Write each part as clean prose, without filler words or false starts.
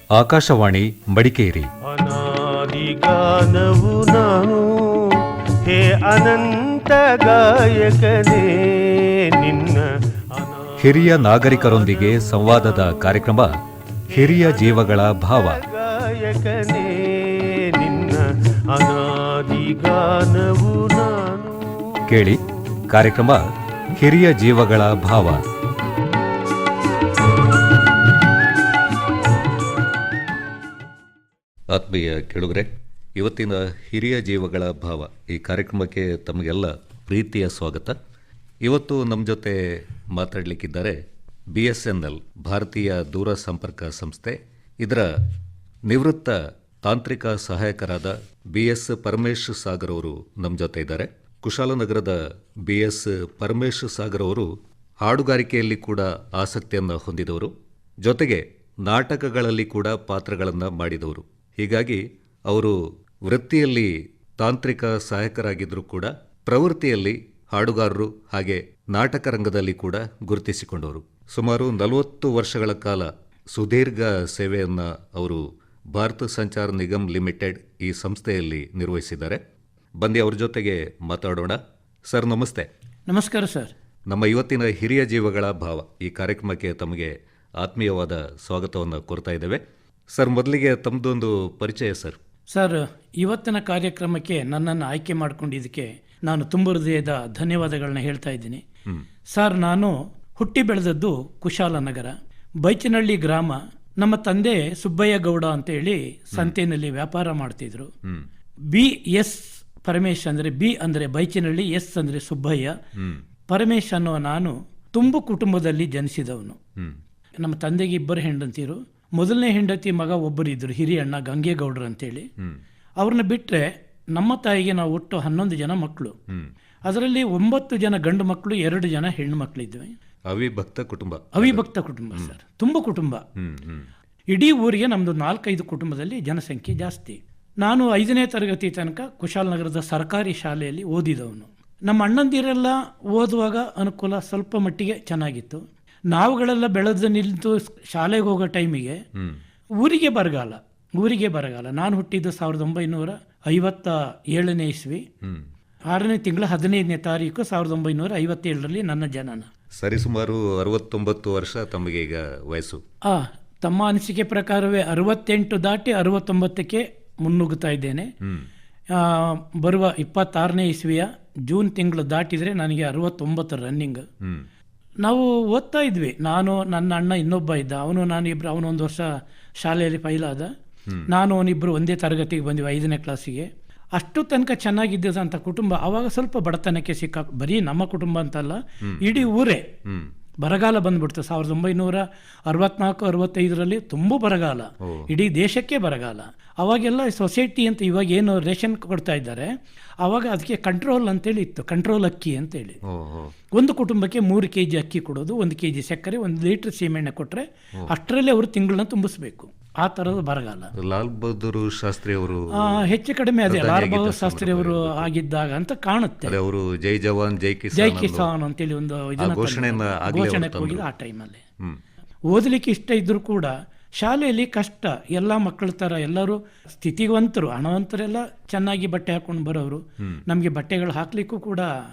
ಆಕಾಶವಾಣಿ ಮಡಿಕೇರಿ. ಅನಾದಿ ಗಾನವು ನಾನು ಹೇ ಅನಂತ ಗಾಯಕನೇ ನಿನ್ನ ಹಿರಿಯ ನಾಗರಿಕರೊಂದಿಗೆ ಸಂವಾದದ ಕಾರ್ಯಕ್ರಮ ಹಿರಿಯ ಜೀವಗಳ ಭಾವ. ಗಾಯಕನೇ ನಿನ್ನ ಅನಾದಿ ಗಾನವು ನಾನು. ಕೇಳಿ ಕಾರ್ಯಕ್ರಮ ಹಿರಿಯ ಜೀವಗಳ ಭಾವ. ಆತ್ಮೀಯ ಕೇಳುಗರೆ, ಇವತ್ತಿನ ಹಿರಿಯ ಜೀವಗಳ ಭಾವ ಈ ಕಾರ್ಯಕ್ರಮಕ್ಕೆ ತಮಗೆಲ್ಲ ಪ್ರೀತಿಯ ಸ್ವಾಗತ. ಇವತ್ತು ನಮ್ಮ ಜೊತೆ ಮಾತಾಡಲಿಕ್ಕಿದ್ದಾರೆ BSNL ಭಾರತೀಯ ದೂರ ಸಂಪರ್ಕ ಸಂಸ್ಥೆ, ಇದರ ನಿವೃತ್ತ ತಾಂತ್ರಿಕ ಸಹಾಯಕರಾದ BS ಪರಮೇಶ್ ಸಾಗರ್ ಅವರು ನಮ್ಮ ಜೊತೆ ಇದ್ದಾರೆ. ಕುಶಾಲನಗರದ BS ಪರಮೇಶ್ ಸಾಗರ್ ಅವರು ಹಾಡುಗಾರಿಕೆಯಲ್ಲಿ ಕೂಡ ಆಸಕ್ತಿಯನ್ನು ಹೊಂದಿದವರು, ಜೊತೆಗೆ ನಾಟಕಗಳಲ್ಲಿ ಕೂಡ ಪಾತ್ರಗಳನ್ನು ಮಾಡಿದವರು. ಹೀಗಾಗಿ ಅವರು ವೃತ್ತಿಯಲ್ಲಿ ತಾಂತ್ರಿಕ ಸಹಾಯಕರಾಗಿದ್ದರೂ ಕೂಡ ಪ್ರವೃತ್ತಿಯಲ್ಲಿ ಹಾಡುಗಾರರು ಹಾಗೆ ನಾಟಕ ರಂಗದಲ್ಲಿ ಕೂಡ ಗುರುತಿಸಿಕೊಂಡವರು. ಸುಮಾರು 40 ವರ್ಷಗಳ ಕಾಲ ಸುದೀರ್ಘ ಸೇವೆಯನ್ನು ಅವರು ಭಾರತ ಸಂಚಾರ್ ನಿಗಮ್ ಲಿಮಿಟೆಡ್ ಈ ಸಂಸ್ಥೆಯಲ್ಲಿ ನಿರ್ವಹಿಸಿದ್ದಾರೆ. ಬನ್ನಿ ಅವ್ರ ಜೊತೆಗೆ ಮಾತಾಡೋಣ. ಸರ್ ನಮಸ್ತೆ. ನಮಸ್ಕಾರ ಸರ್. ನಮ್ಮ ಇವತ್ತಿನ ಹಿರಿಯ ಜೀವಗಳ ಭಾವ ಈ ಕಾರ್ಯಕ್ರಮಕ್ಕೆ ತಮಗೆ ಆತ್ಮೀಯವಾದ ಸ್ವಾಗತವನ್ನು ಕೋರ್ತಾ ಇದ್ದೇವೆ. ಸರ್, ಮೊದಲಿಗೆ ತಮ್ಮದೊಂದು ಪರಿಚಯ ಸರ್. ಸರ್, ಇವತ್ತಿನ ಕಾರ್ಯಕ್ರಮಕ್ಕೆ ನನ್ನನ್ನು ಆಯ್ಕೆ ಮಾಡಿಕೊಂಡಿದ್ದಕ್ಕೆ ನಾನು ತುಂಬ ಹೃದಯದ ಧನ್ಯವಾದಗಳನ್ನ ಹೇಳ್ತಾ ಇದ್ದೀನಿ. ಸರ್, ನಾನು ಹುಟ್ಟಿ ಬೆಳೆದದ್ದು ಕುಶಾಲನಗರ, ಬೈಚನಹಳ್ಳಿ ಗ್ರಾಮ. ನಮ್ಮ ತಂದೆ ಸುಬ್ಬಯ್ಯ ಗೌಡ ಅಂತೇಳಿ ಸಂತೆಯಲ್ಲಿ ವ್ಯಾಪಾರ ಮಾಡ್ತಿದ್ರು. BS ಪರಮೇಶ್ ಅಂದರೆ ಬಿ ಅಂದರೆ ಬೈಚನಹಳ್ಳಿ, ಎಸ್ ಅಂದರೆ ಸುಬ್ಬಯ್ಯ, ಪರಮೇಶ್ ಅನ್ನೋ ನಾನು ತುಂಬು ಕುಟುಂಬದಲ್ಲಿ ಜನಿಸಿದವನು. ನಮ್ಮ ತಂದೆಗೆ 2 ಹೆಂಡತಿಯರು. ಮೊದಲನೇ ಹೆಂಡತಿ ಮಗ ಒಬ್ಬರಿದ್ದರು, ಹಿರಿಯ ಅಣ್ಣ ಗಂಗೇಗೌಡರು ಅಂತೇಳಿ. ಅವ್ರನ್ನ ಬಿಟ್ಟರೆ ನಮ್ಮ ತಾಯಿಗೆ ನಾವು ಒಟ್ಟು 11 ಜನ ಮಕ್ಕಳು. ಅದರಲ್ಲಿ 9 ಜನ ಗಂಡು ಮಕ್ಕಳು, 2 ಜನ ಹೆಣ್ಣು ಮಕ್ಕಳಿದ್ವಿ. ಅವಿಭಕ್ತ ಕುಟುಂಬ. ಅವಿಭಕ್ತ ಕುಟುಂಬ ಸರ್, ತುಂಬ ಕುಟುಂಬ. ಇಡೀ ಊರಿಗೆ ನಮ್ಮದು 4-5 ಕುಟುಂಬದಲ್ಲಿ ಜನಸಂಖ್ಯೆ ಜಾಸ್ತಿ. ನಾನು 5ನೇ ತರಗತಿ ತನಕ ಕುಶಾಲನಗರದ ಸರ್ಕಾರಿ ಶಾಲೆಯಲ್ಲಿ ಓದಿದವನು. ನಮ್ಮ ಅಣ್ಣಂದಿರೆಲ್ಲ ಓದುವಾಗ ಅನುಕೂಲ ಸ್ವಲ್ಪ ಮಟ್ಟಿಗೆ ಚೆನ್ನಾಗಿತ್ತು. ನಾವುಗಳೆಲ್ಲ ಬೆಳೆದು ನಿಂತು ಶಾಲೆಗೆ ಹೋಗೋ ಟೈಮಿಗೆ ಊರಿಗೆ ಬರಗಾಲ. ನಾನು ಹುಟ್ಟಿದ್ದು 1957ನೇ ಇಸ್ವಿ, 6ನೇ ತಿಂಗಳ 15ನೇ ತಾರೀಕು 1957ರಲ್ಲಿ ನನ್ನ ಜನನ. ಸರಿಸುಮಾರು 69 ವರ್ಷ ತಮಗೆ ಈಗ ವಯಸ್ಸು. ತಮ್ಮ ಅನಿಸಿಕೆ ಪ್ರಕಾರವೇ 68 ದಾಟಿ 69ಕ್ಕೆ ಮುನ್ನುಗ್ಗುತ್ತಾ ಇದ್ದೇನೆ. ಬರುವ 26ನೇ ಇಸ್ವಿಯ ಜೂನ್ ತಿಂಗಳು ದಾಟಿದರೆ ನನಗೆ 69 ರನ್ನಿಂಗ್. ನಾವು ಓದ್ತಾ ಇದ್ವಿ, ನಾನು, ನನ್ನ ಅಣ್ಣ ಇನ್ನೊಬ್ಬ ಇದ್ದ, ಅವನು 1 ವರ್ಷ ಶಾಲೆಯಲ್ಲಿ ಫೈಲಾದ. ನಾನು ಅವನಿಬ್ಬರು ಒಂದೇ ತರಗತಿಗೆ ಬಂದ್ವಿ, 5ನೇ ಕ್ಲಾಸಿಗೆ. ಅಷ್ಟು ತನಕ ಚೆನ್ನಾಗಿದ್ದಂಥ ಕುಟುಂಬ. ಆವಾಗ ಸ್ವಲ್ಪ ಬಡತನಕ್ಕೆ ಬರೀ ನಮ್ಮ ಕುಟುಂಬ ಅಂತಲ್ಲ, ಇಡೀ ಊರೇ ಬರಗಾಲ ಬಂದ್ಬಿಡ್ತು. 1964-65ರಲ್ಲಿ ತುಂಬ ಬರಗಾಲ, ಇಡೀ ದೇಶಕ್ಕೆ ಬರಗಾಲ. ಅವಾಗೆಲ್ಲ ಸೊಸೈಟಿ ಅಂತ ಇವಾಗ ಏನು ರೇಷನ್ ಕೊಡ್ತಾ ಇದ್ದಾರೆ, ಆವಾಗ ಅದಕ್ಕೆ ಕಂಟ್ರೋಲ್ ಅಂತೇಳಿ ಇತ್ತು, ಕಂಟ್ರೋಲ್ ಅಕ್ಕಿ ಅಂತೇಳಿ. ಒಂದು ಕುಟುಂಬಕ್ಕೆ 3 kg ಅಕ್ಕಿ ಕೊಡೋದು, 1 kg ಸಕ್ಕರೆ, 1 ಲೀಟರ್ ಸೀಮೆಣ್ಣೆ ಕೊಟ್ಟರೆ ಅಷ್ಟರಲ್ಲಿ ಅವರು ತಿಂಗಳನ್ನ ತುಂಬಿಸ್ಬೇಕು. ಆ ಥರದ ಬರಗಾಲ. ಲಾಲ್ ಬಹದ್ದೂರ್ ಶಾಸ್ತ್ರಿ ಅವರು ಹೆಚ್ಚು ಕಡಿಮೆ ಅದೇ ಲಾಲ್ ಬಹದ್ದೂರ್ ಶಾಸ್ತ್ರಿ ಅವರು ಆಗಿದ್ದಾಗ ಅಂತ ಕಾಣುತ್ತೆ. ಅವರು ಜೈ ಜವಾನ್ ಜೈ ಕಿಸಾನ್ ಅಂತೇಳಿ ಒಂದು ಘೋಷಣೆ ಹೋಗಿದ್ದು ಆ ಟೈಮಲ್ಲಿ. ಓದಲಿಕ್ಕೆ ಇಷ್ಟ ಇದ್ರೂ ಕೂಡ ಶಾಲೆಯಲ್ಲಿ ಕಷ್ಟ. ಎಲ್ಲ ಮಕ್ಕಳ ಥರ ಎಲ್ಲರೂ ಸ್ಥಿತಿವಂತರು, ಹಣವಂತರೆಲ್ಲ ಚೆನ್ನಾಗಿ ಬಟ್ಟೆ ಹಾಕೊಂಡು ಬರೋರು. ನಮಗೆ ಬಟ್ಟೆಗಳು ಹಾಕ್ಲಿಕ್ಕೂ ಕೂಡ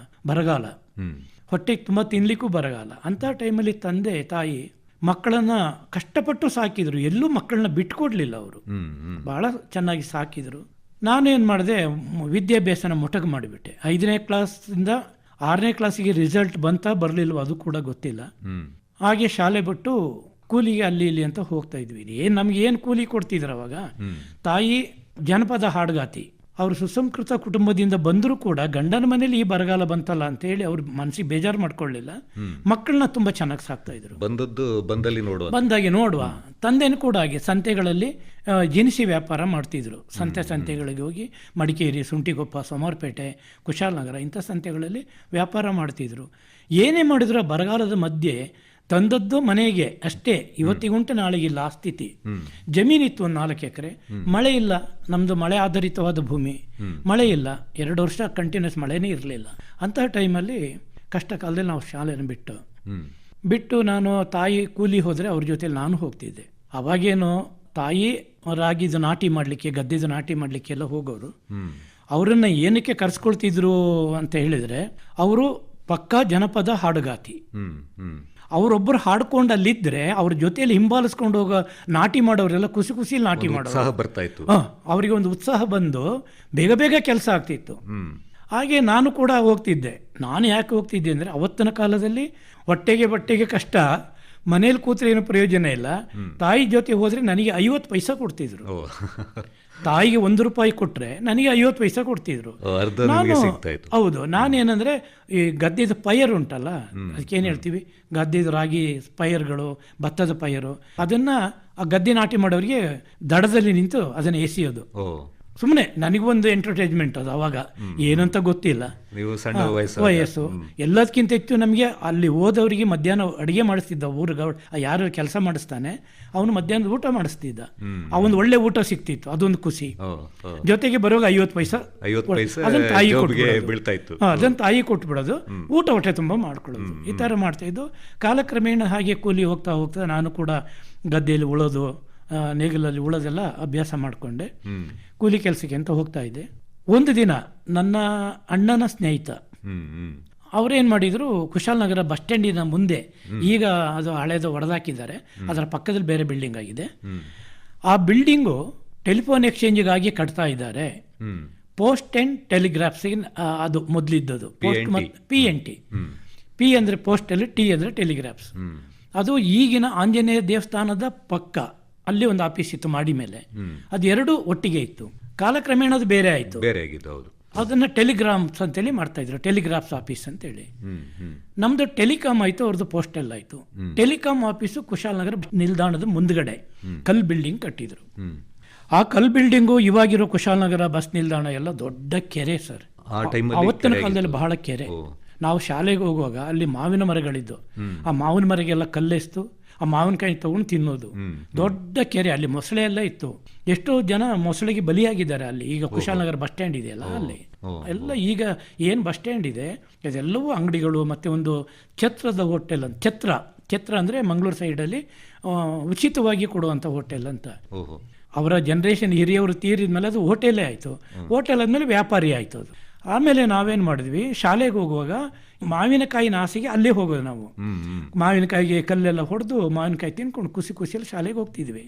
ಬರಗಾಲ, ಹೊಟ್ಟೆಗೆ ತುಂಬ ತಿನ್ಲಿಕ್ಕೂ ಬರಗಾಲ. ಅಂಥ ಟೈಮಲ್ಲಿ ತಂದೆ ತಾಯಿ ಮಕ್ಕಳನ್ನ ಕಷ್ಟಪಟ್ಟು ಸಾಕಿದ್ರು, ಎಲ್ಲೂ ಮಕ್ಕಳನ್ನ ಬಿಟ್ಕೊಡ್ಲಿಲ್ಲ. ಅವರು ಬಹಳ ಚೆನ್ನಾಗಿ ಸಾಕಿದ್ರು. ನಾನೇನು ಮಾಡಿದೆ, ವಿದ್ಯಾಭ್ಯಾಸನ ಮೊಟಕು ಮಾಡಿಬಿಟ್ಟೆ. 5ನೇ ಕ್ಲಾಸಿಂದ 6ನೇ ಕ್ಲಾಸಿಗೆ ರಿಸಲ್ಟ್ ಬರಲಿಲ್ವ ಅದು ಕೂಡ ಗೊತ್ತಿಲ್ಲ. ಹಾಗೆ ಶಾಲೆ ಬಿಟ್ಟು ಕೂಲಿಗೆ ಅಲ್ಲಿ ಇಲ್ಲಿ ಅಂತ ಹೋಗ್ತಾ ಇದ್ವಿ. ನಮ್ಗೆ ಕೂಲಿ ಕೊಡ್ತಿದ್ರು ಅವಾಗ. ತಾಯಿ ಜನಪದ ಹಾಡುಗಾತಿ, ಅವರು ಸುಸಂಸ್ಕೃತ ಕುಟುಂಬದಿಂದ ಬಂದರೂ ಕೂಡ ಗಂಡನ ಮನೇಲಿ ಈ ಬರಗಾಲ ಬಂತಲ್ಲ ಅಂತೇಳಿ ಅವ್ರ ಮನಸ್ಸಿಗೆ ಬೇಜಾರು ಮಾಡ್ಕೊಳ್ಳಿಲ್ಲ. ಮಕ್ಕಳನ್ನ ತುಂಬ ಚೆನ್ನಾಗಿ ಸಾಕ್ತಾ ಇದ್ರು. ಬಂದಾಗೆ ನೋಡುವ. ತಂದೆನೂ ಕೂಡ ಹಾಗೆ ಸಂತೆಗಳಲ್ಲಿ ದಿನಸಿ ವ್ಯಾಪಾರ ಮಾಡ್ತಿದ್ರು. ಸಂತೆಗಳಿಗೆ ಹೋಗಿ ಮಡಿಕೇರಿ, ಸುಂಟಿಗೊಪ್ಪ, ಸೋಮವಾರಪೇಟೆ, ಕುಶಾಲನಗರ ಇಂಥ ಸಂತೆಗಳಲ್ಲಿ ವ್ಯಾಪಾರ ಮಾಡ್ತಿದ್ರು. ಏನೇ ಮಾಡಿದ್ರು ಬರಗಾಲದ ಮಧ್ಯೆ ತಂದದ್ದು ಮನೆಗೆ ಅಷ್ಟೇ. ಇವತ್ತಿಗುಂಟು ನಾಳೆಗಿಲ್ಲ ಆ ಸ್ಥಿತಿ. ಜಮೀನಿತ್ತು 1 4 ಎಕರೆ, ಮಳೆ ಇಲ್ಲ. ನಮ್ಮದು ಮಳೆ ಆಧಾರಿತವಾದ ಭೂಮಿ, ಮಳೆ ಇಲ್ಲ. 2 ವರ್ಷ ಕಂಟಿನ್ಯೂಸ್ ಮಳೆನೇ ಇರಲಿಲ್ಲ. ಅಂತಹ ಟೈಮಲ್ಲಿ ಕಷ್ಟ ಕಾಲದಲ್ಲಿ ನಾವು ಶಾಲೆಯನ್ನು ಬಿಟ್ಟು ನಾನು ತಾಯಿ ಕೂಲಿ ಹೋದರೆ ಅವ್ರ ಜೊತೆಲಿ ನಾನು ಹೋಗ್ತಿದ್ದೆ. ಅವಾಗೇನು ತಾಯಿ ರಾಗಿದು ನಾಟಿ ಮಾಡಲಿಕ್ಕೆ, ಗದ್ದೆದು ನಾಟಿ ಮಾಡಲಿಕ್ಕೆ ಎಲ್ಲ ಹೋಗೋರು. ಹ್ಮ್ ಅವರನ್ನು ಏನಕ್ಕೆ ಕರೆಸ್ಕೊಳ್ತಿದ್ರು ಅಂತ ಹೇಳಿದರೆ, ಅವರು ಪಕ್ಕಾ ಜನಪದ ಹಾಡುಗಾತಿ. ಹ್ಮ್ ಹ್ಮ್ ಅವರೊಬ್ಬರು ಹಾಡ್ಕೊಂಡು ಅಲ್ಲಿದ್ದರೆ ಅವ್ರ ಜೊತೆಯಲ್ಲಿ ಹಿಂಬಾಲಿಸ್ಕೊಂಡು ಹೋಗೋ ನಾಟಿ ಮಾಡೋರೆಲ್ಲ ಖುಷಿ ಖುಷಿಲಿ ನಾಟಿ ಮಾಡೋರು. ಉತ್ಸಾಹ ಬರ್ತಾ ಇತ್ತು. ಅವರಿಗೆ ಒಂದು ಉತ್ಸಾಹ ಬಂದು ಬೇಗ ಬೇಗ ಕೆಲಸ ಆಗ್ತಿತ್ತು. ಹ್ಮ್ ಹಾಗೆ ನಾನು ಕೂಡ ಹೋಗ್ತಿದ್ದೆ. ನಾನು ಯಾಕೆ ಹೋಗ್ತಿದ್ದೆ ಅಂದರೆ, ಅವತ್ತಿನ ಕಾಲದಲ್ಲಿ ಹೊಟ್ಟೆಗೆ ಬಟ್ಟೆಗೆ ಕಷ್ಟ, ಮನೇಲಿ ಕೂತ್ರೆ ಏನು ಪ್ರಯೋಜನ ಇಲ್ಲ. ತಾಯಿ ಜೊತೆ ಹೋದರೆ ನನಗೆ 50 ಪೈಸೆ ಕೊಡ್ತಿದ್ರು. ಓ ತಾಯಿಗೆ 1 ರೂಪಾಯಿ ಕೊಟ್ಟರೆ ನನಗೆ 50 ಪೈಸೆ ಕೊಡ್ತಿದ್ರು. ಅರ್ಧ ನಿಮಗೆ ಸಿಗ್ತಾ ಇತ್ತು. ಹೌದು, ನಾನೇನಂದರೆ ಈ ಗದ್ದೆದ ಪೈರ್ ಉಂಟಲ್ಲ, ಅದಕ್ಕೇನು ಹೇಳ್ತೀವಿ, ಗದ್ದೆದು ರಾಗಿ ಪೈರ್ಗಳು, ಭತ್ತದ ಪೈರು, ಅದನ್ನು ಆ ಗದ್ದೆ ನಾಟಿ ಮಾಡೋರಿಗೆ ದಡದಲ್ಲಿ ನಿಂತು ಅದನ್ನು ಎಸೆಯೋದು. ಓ ಸುಮ್ಮನೆ ನನಗೊಂದು ಎಂಟರ್ಟೈನ್ಮೆಂಟ್ ಅದು. ಅವಾಗ ಏನಂತ ಗೊತ್ತಿಲ್ಲ, ನೀವು ಸಣ್ಣ ವಯಸ್ಸು. ಎಲ್ಲದಕ್ಕಿಂತ ಹೆಚ್ಚು ನಮಗೆ ಅಲ್ಲಿ ಹೋದವರಿಗೆ ಮಧ್ಯಾಹ್ನ ಅಡುಗೆ ಮಾಡಿಸ್ತಿದ್ದ ಊರುಗ, ಯಾರು ಕೆಲಸ ಮಾಡಿಸ್ತಾನೆ ಅವನು ಮಧ್ಯಾಹ್ನದ ಊಟ ಮಾಡಿಸ್ತಿದ್ದ. ಅವನು ಒಳ್ಳೆ ಊಟ ಸಿಕ್ತಿತ್ತು, ಅದೊಂದು ಖುಷಿ. ಜೊತೆಗೆ ಬರುವಾಗ 50 ಪೈಸೆ ಅದನ್ನು ತಾಯಿ ಕೊಟ್ಬಿಡೋದು. ಅದನ್ನು ತಾಯಿ ಕೊಟ್ಬಿಡೋದು, ಊಟ ಹೊಟ್ಟೆ ತುಂಬ ಮಾಡ್ಕೊಳ್ಳೋದು. ಈ ಥರ ಮಾಡ್ತಾ ಇದ್ದು ಕಾಲಕ್ರಮೇಣ ಹಾಗೆ ಕೂಲಿ ಹೋಗ್ತಾ ಹೋಗ್ತಾ ನಾನು ಕೂಡ ಗದ್ದೆಯಲ್ಲಿ ಉಳೋದು, ನೇಗಿಲಲ್ಲಿ ಉಳೋದೆಲ್ಲ ಅಭ್ಯಾಸ ಮಾಡಿಕೊಂಡೆ. ಕೂಲಿ ಕೆಲಸಕ್ಕೆ ಅಂತ ಹೋಗ್ತಾ ಇದ್ದೆ. ಒಂದು ದಿನ ನನ್ನ ಅಣ್ಣನ ಸ್ನೇಹಿತ ಅವರೇನು ಮಾಡಿದರು, ಕುಶಾಲನಗರ ಬಸ್ ಸ್ಟ್ಯಾಂಡಿನ ಮುಂದೆ, ಈಗ ಅದು ಹಳೇದು ಒಡೆದಾಕಿದ್ದಾರೆ, ಅದರ ಪಕ್ಕದಲ್ಲಿ ಬೇರೆ ಬಿಲ್ಡಿಂಗ್ ಆಗಿದೆ. ಆ ಬಿಲ್ಡಿಂಗು ಟೆಲಿಫೋನ್ ಎಕ್ಸ್ಚೇಂಜಿಗಾಗಿ ಕಟ್ತಾ ಇದ್ದಾರೆ. ಪೋಸ್ಟ್ ಆ್ಯಂಡ್ ಟೆಲಿಗ್ರಾಫ್ಸಿಗೆ ಅದು ಮೊದಲಿದ್ದದು. PNT. ಪಿ ಅಂದರೆ ಪೋಸ್ಟಲ್ಲಿ, ಟಿ ಅಂದರೆ ಟೆಲಿಗ್ರಾಫ್ಸ್. ಅದು ಈಗಿನ ಆಂಜನೇಯ ದೇವಸ್ಥಾನದ ಪಕ್ಕ ಅಲ್ಲಿ ಒಂದು ಆಫೀಸ್ ಇತ್ತು ಮಾಡಿ ಮೇಲೆ. ಅದು ಎರಡು ಒಟ್ಟಿಗೆ ಇತ್ತು. ಕಾಲಕ್ರಮೇಣ ಅದು ಬೇರೆ ಆಯಿತು. ಅದನ್ನು ಟೆಲಿಗ್ರಾಮ್ಸ್ ಅಂತೇಳಿ ಮಾಡ್ತಾ ಇದ್ರು, ಟೆಲಿಗ್ರಾಫ್ಸ್ ಆಫೀಸ್ ಅಂತೇಳಿ. ನಮ್ದು ಟೆಲಿಕಾಮ್ ಆಯಿತು, ಅವ್ರದ್ದು ಪೋಸ್ಟಲ್ ಆಯಿತು. ಟೆಲಿಕಾಮ್ ಆಫೀಸು ಕುಶಾಲನಗರ ನಿಲ್ದಾಣದ ಮುಂದ್ಗಡೆ ಕಲ್ ಬಿಲ್ಡಿಂಗ್ ಕಟ್ಟಿದ್ರು. ಆ ಕಲ್ ಬಿಲ್ಡಿಂಗು ಇವಾಗಿರೋ ಕುಶಾಲನಗರ ಬಸ್ ನಿಲ್ದಾಣ ಎಲ್ಲ ದೊಡ್ಡ ಕೆರೆ ಸರ್. ಅವತ್ತಿನ ಕಾಲದಲ್ಲಿ ಬಹಳ ಕೆರೆ. ನಾವು ಶಾಲೆಗೆ ಹೋಗುವಾಗ ಅಲ್ಲಿ ಮಾವಿನ ಮರಗಳಿದ್ದು, ಆ ಮಾವಿನ ಮರಗೆಲ್ಲ ಕಲ್ಲೆಸ್ತು ಆ ಮಾವಿನಕಾಯಿ ತಗೊಂಡು ತಿನ್ನೋದು. ದೊಡ್ಡ ಕೆರೆ, ಅಲ್ಲಿ ಮೊಸಳೆ ಎಲ್ಲ ಇತ್ತು. ಎಷ್ಟೋ ಜನ ಮೊಸಳೆಗೆ ಬಲಿಯಾಗಿದ್ದಾರೆ ಅಲ್ಲಿ. ಈಗ ಕುಶಾಲನಗರ ಬಸ್ ಸ್ಟ್ಯಾಂಡ್ ಇದೆಯಲ್ಲ, ಅಲ್ಲಿ ಎಲ್ಲ ಈಗ ಏನು ಬಸ್ ಸ್ಟ್ಯಾಂಡ್ ಇದೆ ಅದೆಲ್ಲವೂ ಅಂಗಡಿಗಳು. ಮತ್ತು ಒಂದು ಛತ್ರದ ಹೋಟೆಲ್ ಅಂತ, ಛತ್ರ ಅಂದರೆ ಮಂಗಳೂರು ಸೈಡಲ್ಲಿ ಉಚಿತವಾಗಿ ಕೊಡುವಂಥ ಹೋಟೆಲ್ ಅಂತ. ಅವರ ಜನ್ರೇಷನ್ ಹಿರಿಯವರು ತೀರಿದ ಮೇಲೆ ಅದು ಹೋಟೆಲೇ ಆಯಿತು. ಹೋಟೆಲ್ ಆದಮೇಲೆ ವ್ಯಾಪಾರಿ ಆಯಿತು ಅದು. ಆಮೇಲೆ ನಾವೇನು ಮಾಡಿದ್ವಿ, ಶಾಲೆಗೆ ಹೋಗುವಾಗ ಮಾವಿನಕಾಯಿನ ಆಸೆಗೆ ಅಲ್ಲೇ ಹೋಗೋದು ನಾವು. ಮಾವಿನಕಾಯಿಗೆ ಕಲ್ಲೆಲ್ಲ ಹೊಡೆದು ಮಾವಿನಕಾಯಿ ತಿನ್ಕೊಂಡು ಖುಷಿ ಖುಷಿಯಲ್ಲಿ ಶಾಲೆಗೆ ಹೋಗ್ತಿದ್ವಿ.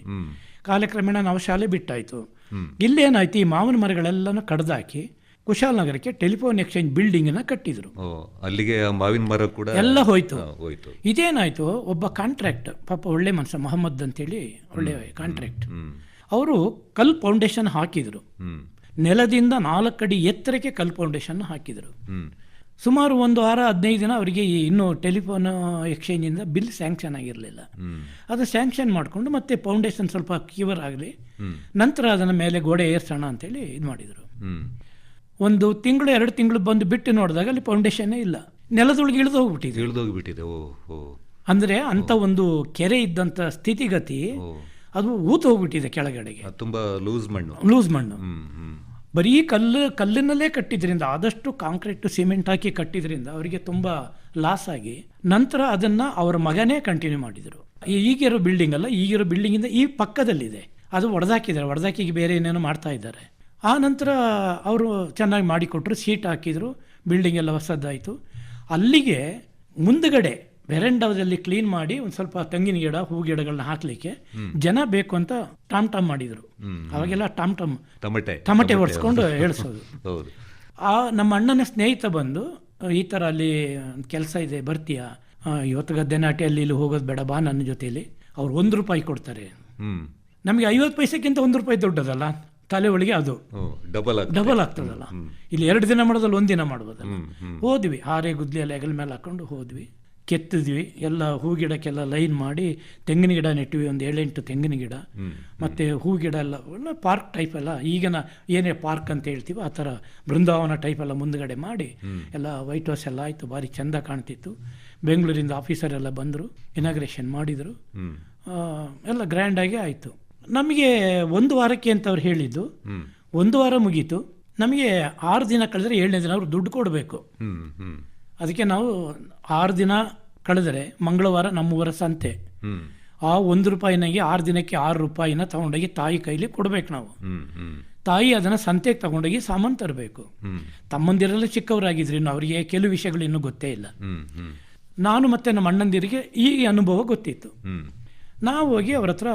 ಕಾಲಕ್ರಮೇಣ ನಾವು ಶಾಲೆ ಬಿಟ್ಟಾಯಿತು. ಇಲ್ಲೇನಾಯ್ತು, ಈ ಮಾವಿನ ಮರಗಳೆಲ್ಲನೂ ಕಡ್ದಾಕಿ ಕುಶಾಲನಗರಕ್ಕೆ ಟೆಲಿಫೋನ್ ಎಕ್ಸ್ಚೇಂಜ್ ಬಿಲ್ಡಿಂಗನ್ನು ಕಟ್ಟಿದ್ರು. ಅಲ್ಲಿಗೆ ಮಾವಿನ ಮರ ಕೂಡ ಎಲ್ಲ ಹೋಯ್ತು. ಇದೇನಾಯಿತು, ಒಬ್ಬ ಕಾಂಟ್ರಾಕ್ಟ್, ಪಾಪ ಒಳ್ಳೆ ಮನುಷ್ಯ, ಮೊಹಮ್ಮದ್ ಅಂತೇಳಿ ಒಳ್ಳೆ ಕಾಂಟ್ರಾಕ್ಟ್, ಅವರು ಕಲ್ ಫೌಂಡೇಶನ್ ಹಾಕಿದರು. ನೆಲದಿಂದ 4 ಅಡಿ ಎತ್ತರಕ್ಕೆ ಕಲ್ ಫೌಂಡೇಶನ್ ಹಾಕಿದರು. ಸುಮಾರು 1 ವಾರ 15 ದಿನ ಅವರಿಗೆ ಇನ್ನೂ ಟೆಲಿಫೋನ್ ಎಕ್ಸ್ಚೇಂಜಿಂದ ಬಿಲ್ ಸ್ಯಾಂಕ್ಷನ್ ಆಗಿರಲಿಲ್ಲ. ಅದು ಸ್ಯಾಂಕ್ಷನ್ ಮಾಡಿಕೊಂಡು ಮತ್ತೆ ಫೌಂಡೇಶನ್ ಸ್ವಲ್ಪ ಕ್ಯೂರ್ ಆಗಲಿ, ನಂತರ ಅದನ್ನು ಮೇಲೆ ಗೋಡೆ ಏರ್ಸೋಣ ಅಂತೇಳಿ ಇದು ಮಾಡಿದರು. 1 ತಿಂಗಳು 2 ತಿಂಗಳು ಬಂದು ಬಿಟ್ಟು ನೋಡಿದಾಗ ಅಲ್ಲಿ ಫೌಂಡೇಶನ್ನೇ ಇಲ್ಲ, ನೆಲದೊಳಗೆ ಇಳಿದು ಹೋಗ್ಬಿಟ್ಟಿದೆ. ಅಂದರೆ ಅಂಥ ಒಂದು ಕೆರೆ ಇದ್ದಂಥ ಸ್ಥಿತಿಗತಿ, ಅದು ಊತು ಹೋಗ್ಬಿಟ್ಟಿದೆ ಕೆಳಗಡೆಗೆ. ತುಂಬಾ ಲೂಸ್ ಮಣ್ಣು. ಬರೀ ಕಲ್ಲಿನಲ್ಲೇ ಕಟ್ಟಿದ್ರಿಂದ, ಆದಷ್ಟು ಕಾಂಕ್ರೀಟ್ ಸಿಮೆಂಟ್ ಹಾಕಿ ಕಟ್ಟಿದ್ರಿಂದ ಅವರಿಗೆ ತುಂಬ ಲಾಸ್ ಆಗಿ ನಂತರ ಅದನ್ನು ಅವರ ಮಗನೇ ಕಂಟಿನ್ಯೂ ಮಾಡಿದರು. ಈಗಿರೋ ಬಿಲ್ಡಿಂಗ್ ಅಲ್ಲ, ಈಗಿರೋ ಬಿಲ್ಡಿಂಗಿಂದ ಈ ಪಕ್ಕದಲ್ಲಿದೆ, ಅದು ಒಡೆದಾಕಿಗೆ ಬೇರೆ ಏನೇನೋ ಮಾಡ್ತಾ ಇದ್ದಾರೆ. ಆ ನಂತರ ಅವರು ಚೆನ್ನಾಗಿ ಮಾಡಿಕೊಟ್ರು, ಸೀಟ್ ಹಾಕಿದರು, ಬಿಲ್ಡಿಂಗ್ ಎಲ್ಲ ಹೊಸದಾಯಿತು. ಅಲ್ಲಿಗೆ ಮುಂದುಗಡೆ ವೆರಂಡಾದಲ್ಲಿ ಕ್ಲೀನ್ ಮಾಡಿ ಒಂದು ಸ್ವಲ್ಪ ತೆಂಗಿನ ಗಿಡ, ಹೂ ಗಿಡಗಳನ್ನ ಹಾಕಲಿಕ್ಕೆ ಜನ ಬೇಕು ಅಂತ ಟಾಮ್ ಮಾಡಿದರು. ಅವಾಗೆಲ್ಲ ಟಮಟೆ ಒಡ್ಸ್ಕೊಂಡು ಹೇಳಿಸೋದು. ನಮ್ಮ ಅಣ್ಣನ ಸ್ನೇಹಿತ ಬಂದು, ಈ ಥರ ಅಲ್ಲಿ ಕೆಲಸ ಇದೆ, ಬರ್ತೀಯಾ, ಇವತ್ತು ಗದ್ದೆ ನಾಟಿಯಲ್ಲಿ ಇಲ್ಲಿ ಹೋಗೋದು ಬೇಡ, ಬಾ ನನ್ನ ಜೊತೆಯಲ್ಲಿ. ಅವ್ರು 1 ರೂಪಾಯಿ ಕೊಡ್ತಾರೆ. ನಮಗೆ 50 ಪೈಸೆಗಿಂತ 1 ರೂಪಾಯಿ ದೊಡ್ಡದಲ್ಲ, ತಲೆ ಒಳಗೆ ಅದು ಡಬಲ್ ಆಗ್ತದಲ್ಲ. ಇಲ್ಲಿ 2 ದಿನ ಮಾಡೋದಲ್ಲಿ 1 ದಿನ ಮಾಡ್ಬೋದಲ್ಲ. ಹೋದ್ವಿ, ಹಾರೆ ಗುದ್ಲಿ ಎಲ್ಲ ಹೆಗಲ ಮೇಲೆ ಹಾಕೊಂಡು ಹೋದ್ವಿ, ಕೆತ್ತಿದ್ವಿ. ಎಲ್ಲ ಹೂ ಗಿಡಕ್ಕೆಲ್ಲ ಲೈನ್ ಮಾಡಿ ತೆಂಗಿನ ಗಿಡ ನೆಟ್ಟಿವಿ, ಒಂದು 7-8 ತೆಂಗಿನ ಗಿಡ, ಮತ್ತು ಹೂ ಗಿಡ ಎಲ್ಲ ಪಾರ್ಕ್ ಟೈಪ್ ಎಲ್ಲ, ಈಗಿನ ಏನೇ ಪಾರ್ಕ್ ಅಂತ ಹೇಳ್ತೀವಿ ಆ ಥರ ಬೃಂದಾವನ ಟೈಪ್ ಎಲ್ಲ ಮುಂದುಗಡೆ ಮಾಡಿ ಎಲ್ಲ ವೈಟ್ ವಾಶ್ ಎಲ್ಲ ಆಯಿತು, ಭಾರಿ ಚೆಂದ ಕಾಣ್ತಿತ್ತು. ಬೆಂಗಳೂರಿಂದ ಆಫೀಸರ್ ಎಲ್ಲ ಬಂದರು, ಇನಾಗ್ರೇಷನ್ ಮಾಡಿದರು, ಎಲ್ಲ ಗ್ರ್ಯಾಂಡಾಗಿ ಆಯಿತು. ನಮಗೆ 1 ವಾರಕ್ಕೆ ಅಂತ ಅವ್ರು ಹೇಳಿದ್ದು. 1 ವಾರ ಮುಗೀತು, ನಮಗೆ 6 ದಿನ ಕಳೆದ್ರೆ 7ನೇ ದಿನ ಅವ್ರು ದುಡ್ಡು ಕೊಡಬೇಕು. ಅದಕ್ಕೆ ನಾವು 6 ದಿನ ಕಳೆದರೆ ಮಂಗಳವಾರ ನಮ್ಮೂರ ಸಂತೆ, ಆ 1 ರೂಪಾಯಿನಾಗೆ 6 ದಿನಕ್ಕೆ 6 ರೂಪಾಯಿನ ತಗೊಂಡೋಗಿ ತಾಯಿ ಕೈಲಿ ಕೊಡ್ಬೇಕು ನಾವು. ತಾಯಿ ಅದನ್ನು ಸಂತೆಗೆ ತಗೊಂಡೋಗಿ ಸಾಮಾನು ತರಬೇಕು. ತಮ್ಮಂದಿರೆಲ್ಲ ಚಿಕ್ಕವರಾಗಿದ್ರು, ಇನ್ನು ಅವರಿಗೆ ಕೆಲವು ವಿಷಯಗಳು ಇನ್ನೂ ಗೊತ್ತೇ ಇಲ್ಲ. ನಾನು ಮತ್ತು ನಮ್ಮ ಅಣ್ಣಂದಿರಿಗೆ ಈ ಅನುಭವ ಗೊತ್ತಿತ್ತು. ನಾವು ಹೋಗಿ ಅವ್ರ ಹತ್ರ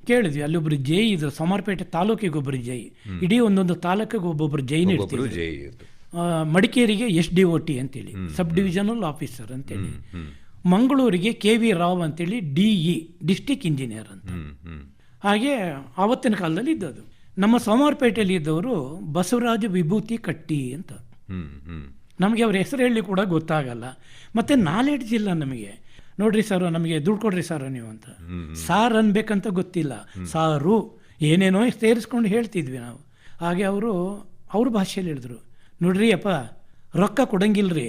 ಕೇಳಿದ್ವಿ. ಅಲ್ಲಿ ಒಬ್ಬರು ಜೈ ಇದ್ರು, ಸೋಮಾರಪೇಟೆ ತಾಲೂಕಿಗೆ ಒಬ್ಬರು ಜೈ, ಇಡೀ ಒಂದೊಂದು ತಾಲೂಕಿಗೆ ಒಬ್ಬೊಬ್ಬರು ಜೈನ ಇರ್ತಿದ್ರು. ಮಡಿಕೇರಿಗೆ SDOT ಅಂತೇಳಿ, ಸಬ್ ಡಿವಿಷನಲ್ ಆಫೀಸರ್ ಅಂತೇಳಿ. ಮಂಗಳೂರಿಗೆ KV ರಾವ್ ಅಂತೇಳಿ DE, ಡಿಸ್ಟಿಕ್ ಇಂಜಿನಿಯರ್ ಅಂತ. ಹಾಗೆ ಆವತ್ತಿನ ಕಾಲದಲ್ಲಿ ಇದ್ದದ್ದು. ನಮ್ಮ ಸೋಮಾರಪೇಟೆಯಲ್ಲಿ ಇದ್ದವರು ಬಸವರಾಜ ವಿಭೂತಿ ಕಟ್ಟಿ ಅಂತ. ನಮಗೆ ಅವ್ರ ಹೆಸರು ಹೇಳಿ ಕೂಡ ಗೊತ್ತಾಗಲ್ಲ, ಮತ್ತು ನಾಲೆಡ್ಜ್ ಇಲ್ಲ ನಮಗೆ. ನೋಡ್ರಿ ಸರ್, ನಮಗೆ ದುಡ್ಡು ಕೊಡ್ರಿ ಸರ್ ನೀವು ಅಂತ. ಸಾರ್ ಅನ್ಬೇಕಂತ ಗೊತ್ತಿಲ್ಲ, ಸಾರು ಏನೇನೋ ಸೇರಿಸ್ಕೊಂಡು ಹೇಳ್ತಿದ್ವಿ ನಾವು. ಹಾಗೆ ಅವ್ರ ಭಾಷೆಯಲ್ಲಿ ಹೇಳಿದ್ರು, ನೋಡ್ರಿ ಅಪ್ಪ, ರೊಕ್ಕ ಕೊಡಂಗಿಲ್ರಿ,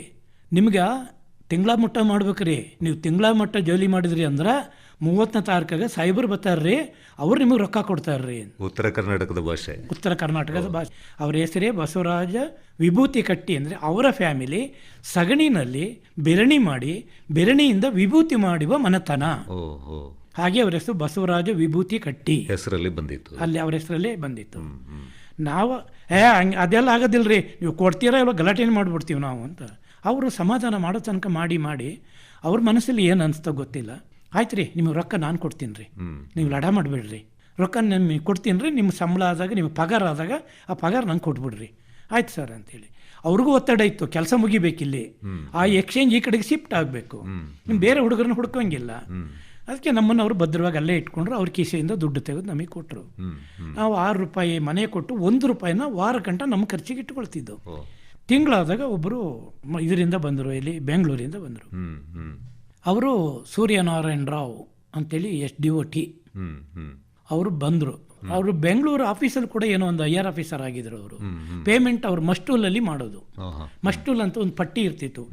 ನಿಮ್ಗೆ ತಿಂಗಳ ಮಟ್ಟ ಮಾಡ್ಬೇಕ್ರಿ. ನೀವು ತಿಂಗಳ ಮಟ್ಟ ಜೋಲಿ ಮಾಡಿದ್ರಿ ಅಂದ್ರೆ 30ನೇ ತಾರೀಕಾಗ ಸಾಹೇಬರು ಬರ್ತಾರ್ರಿ, ಅವ್ರು ನಿಮಗೆ ರೊಕ್ಕ ಕೊಡ್ತಾರ್ರಿ. ಉತ್ತರ ಕರ್ನಾಟಕದ ಭಾಷೆ, ಉತ್ತರ ಕರ್ನಾಟಕದ ಭಾಷೆ. ಅವ್ರ ಹೆಸರೇ ಬಸವರಾಜ ವಿಭೂತಿ ಕಟ್ಟಿ. ಅಂದರೆ ಅವರ ಫ್ಯಾಮಿಲಿ ಸಗಣಿನಲ್ಲಿ ಬೆರಣಿ ಮಾಡಿ ಬೆರಣಿಯಿಂದ ವಿಭೂತಿ ಮಾಡುವ ಮನೆತನ. ಹಾಗೆ ಅವ್ರ ಹೆಸರು ಬಸವರಾಜ ವಿಭೂತಿ ಕಟ್ಟಿ ಹೆಸರಲ್ಲಿ ಬಂದಿತ್ತು, ಅಲ್ಲಿ ಅವ್ರ ಹೆಸರಲ್ಲೇ ಬಂದಿತ್ತು. ನಾವು ಹಂಗೆ ಅದೆಲ್ಲ ಆಗೋದಿಲ್ರಿ, ನೀವು ಕೊಡ್ತೀರಾ ಇವಾಗ ಗಲಾಟೆ ಮಾಡಿಬಿಡ್ತೀವಿ ನಾವು ಅಂತ. ಅವರು ಸಮಾಧಾನ ಮಾಡೋ ತನಕ ಮಾಡಿ ಅವ್ರ ಮನಸ್ಸಲ್ಲಿ ಏನು ಅನಿಸ್ತೋ ಗೊತ್ತಿಲ್ಲ. ಆಯ್ತು ರೀ, ನಿಮಗೆ ರೊಕ್ಕ ನಾನು ಕೊಡ್ತೀನಿ ರೀ, ನೀವು ಲಡ ಮಾಡಬೇಡ್ರಿ, ರೊಕ್ಕ ನಿಮಗೆ ಕೊಡ್ತೀನಿ ರೀ, ನಿಮ್ಮ ಸಂಬಳ ಆದಾಗ, ನಿಮ್ಮ ಪಗಾರ ಆದಾಗ ಆ ಪಗಾರ ನಂಗೆ ಕೊಟ್ಬಿಡ್ರಿ. ಆಯ್ತು ಸರ್ ಅಂತೇಳಿ. ಅವ್ರಿಗೂ ಒತ್ತಡ ಇತ್ತು, ಕೆಲಸ ಮುಗಿಬೇಕಿಲ್ಲಿ, ಆ ಎಕ್ಸ್ಚೇಂಜ್ ಈ ಕಡೆಗೆ ಶಿಫ್ಟ್ ಆಗಬೇಕು, ನಿಮ್ಮ ಬೇರೆ ಹುಡುಗರನ್ನ ಹುಡ್ಕೋಂಗಿಲ್ಲ. ಅದಕ್ಕೆ ನಮ್ಮನ್ನು ಅವರು ಭದ್ರವಾಗಿ ಅಲ್ಲೇ ಇಟ್ಕೊಂಡ್ರು. ಅವ್ರ ಕಿಸೆಯಿಂದ ದುಡ್ಡು ತೆಗೆದು ನಮಗೆ ಕೊಟ್ಟರು. ನಾವು 6 ರೂಪಾಯಿ ಮನೆ ಕೊಟ್ಟು 1 ರೂಪಾಯಿನ ವಾರ ಗಂಟ ನಮ್ಮ ಖರ್ಚಿಗೆ ಇಟ್ಕೊಳ್ತಿದ್ದೆವು. ತಿಂಗಳಾದಾಗ ಒಬ್ಬರು ಇದರಿಂದ ಬಂದರು, ಇಲ್ಲಿ ಬೆಂಗಳೂರಿಂದ ಬಂದರು. ಅವರು ಸೂರ್ಯನಾರಾಯಣ ರಾವ್ ಅಂತೇಳಿ SDOT ಅವರು ಬಂದರು. ಅವರು ಬೆಂಗಳೂರು ಆಫೀಸಲ್ಲಿ ಕೂಡ ಏನೋ ಒಂದು IR ಆಫೀಸರ್ ಆಗಿದ್ರು. ಅವರು ಪೇಮೆಂಟ್ ಅವ್ರು ಮಸ್ಟೂಲಲ್ಲಿ ಮಾಡೋದು. ಮಸ್ಟೂಲ್ ಅಂತ ಒಂದು ಪಟ್ಟಿ ಇರ್ತಿತ್ತು,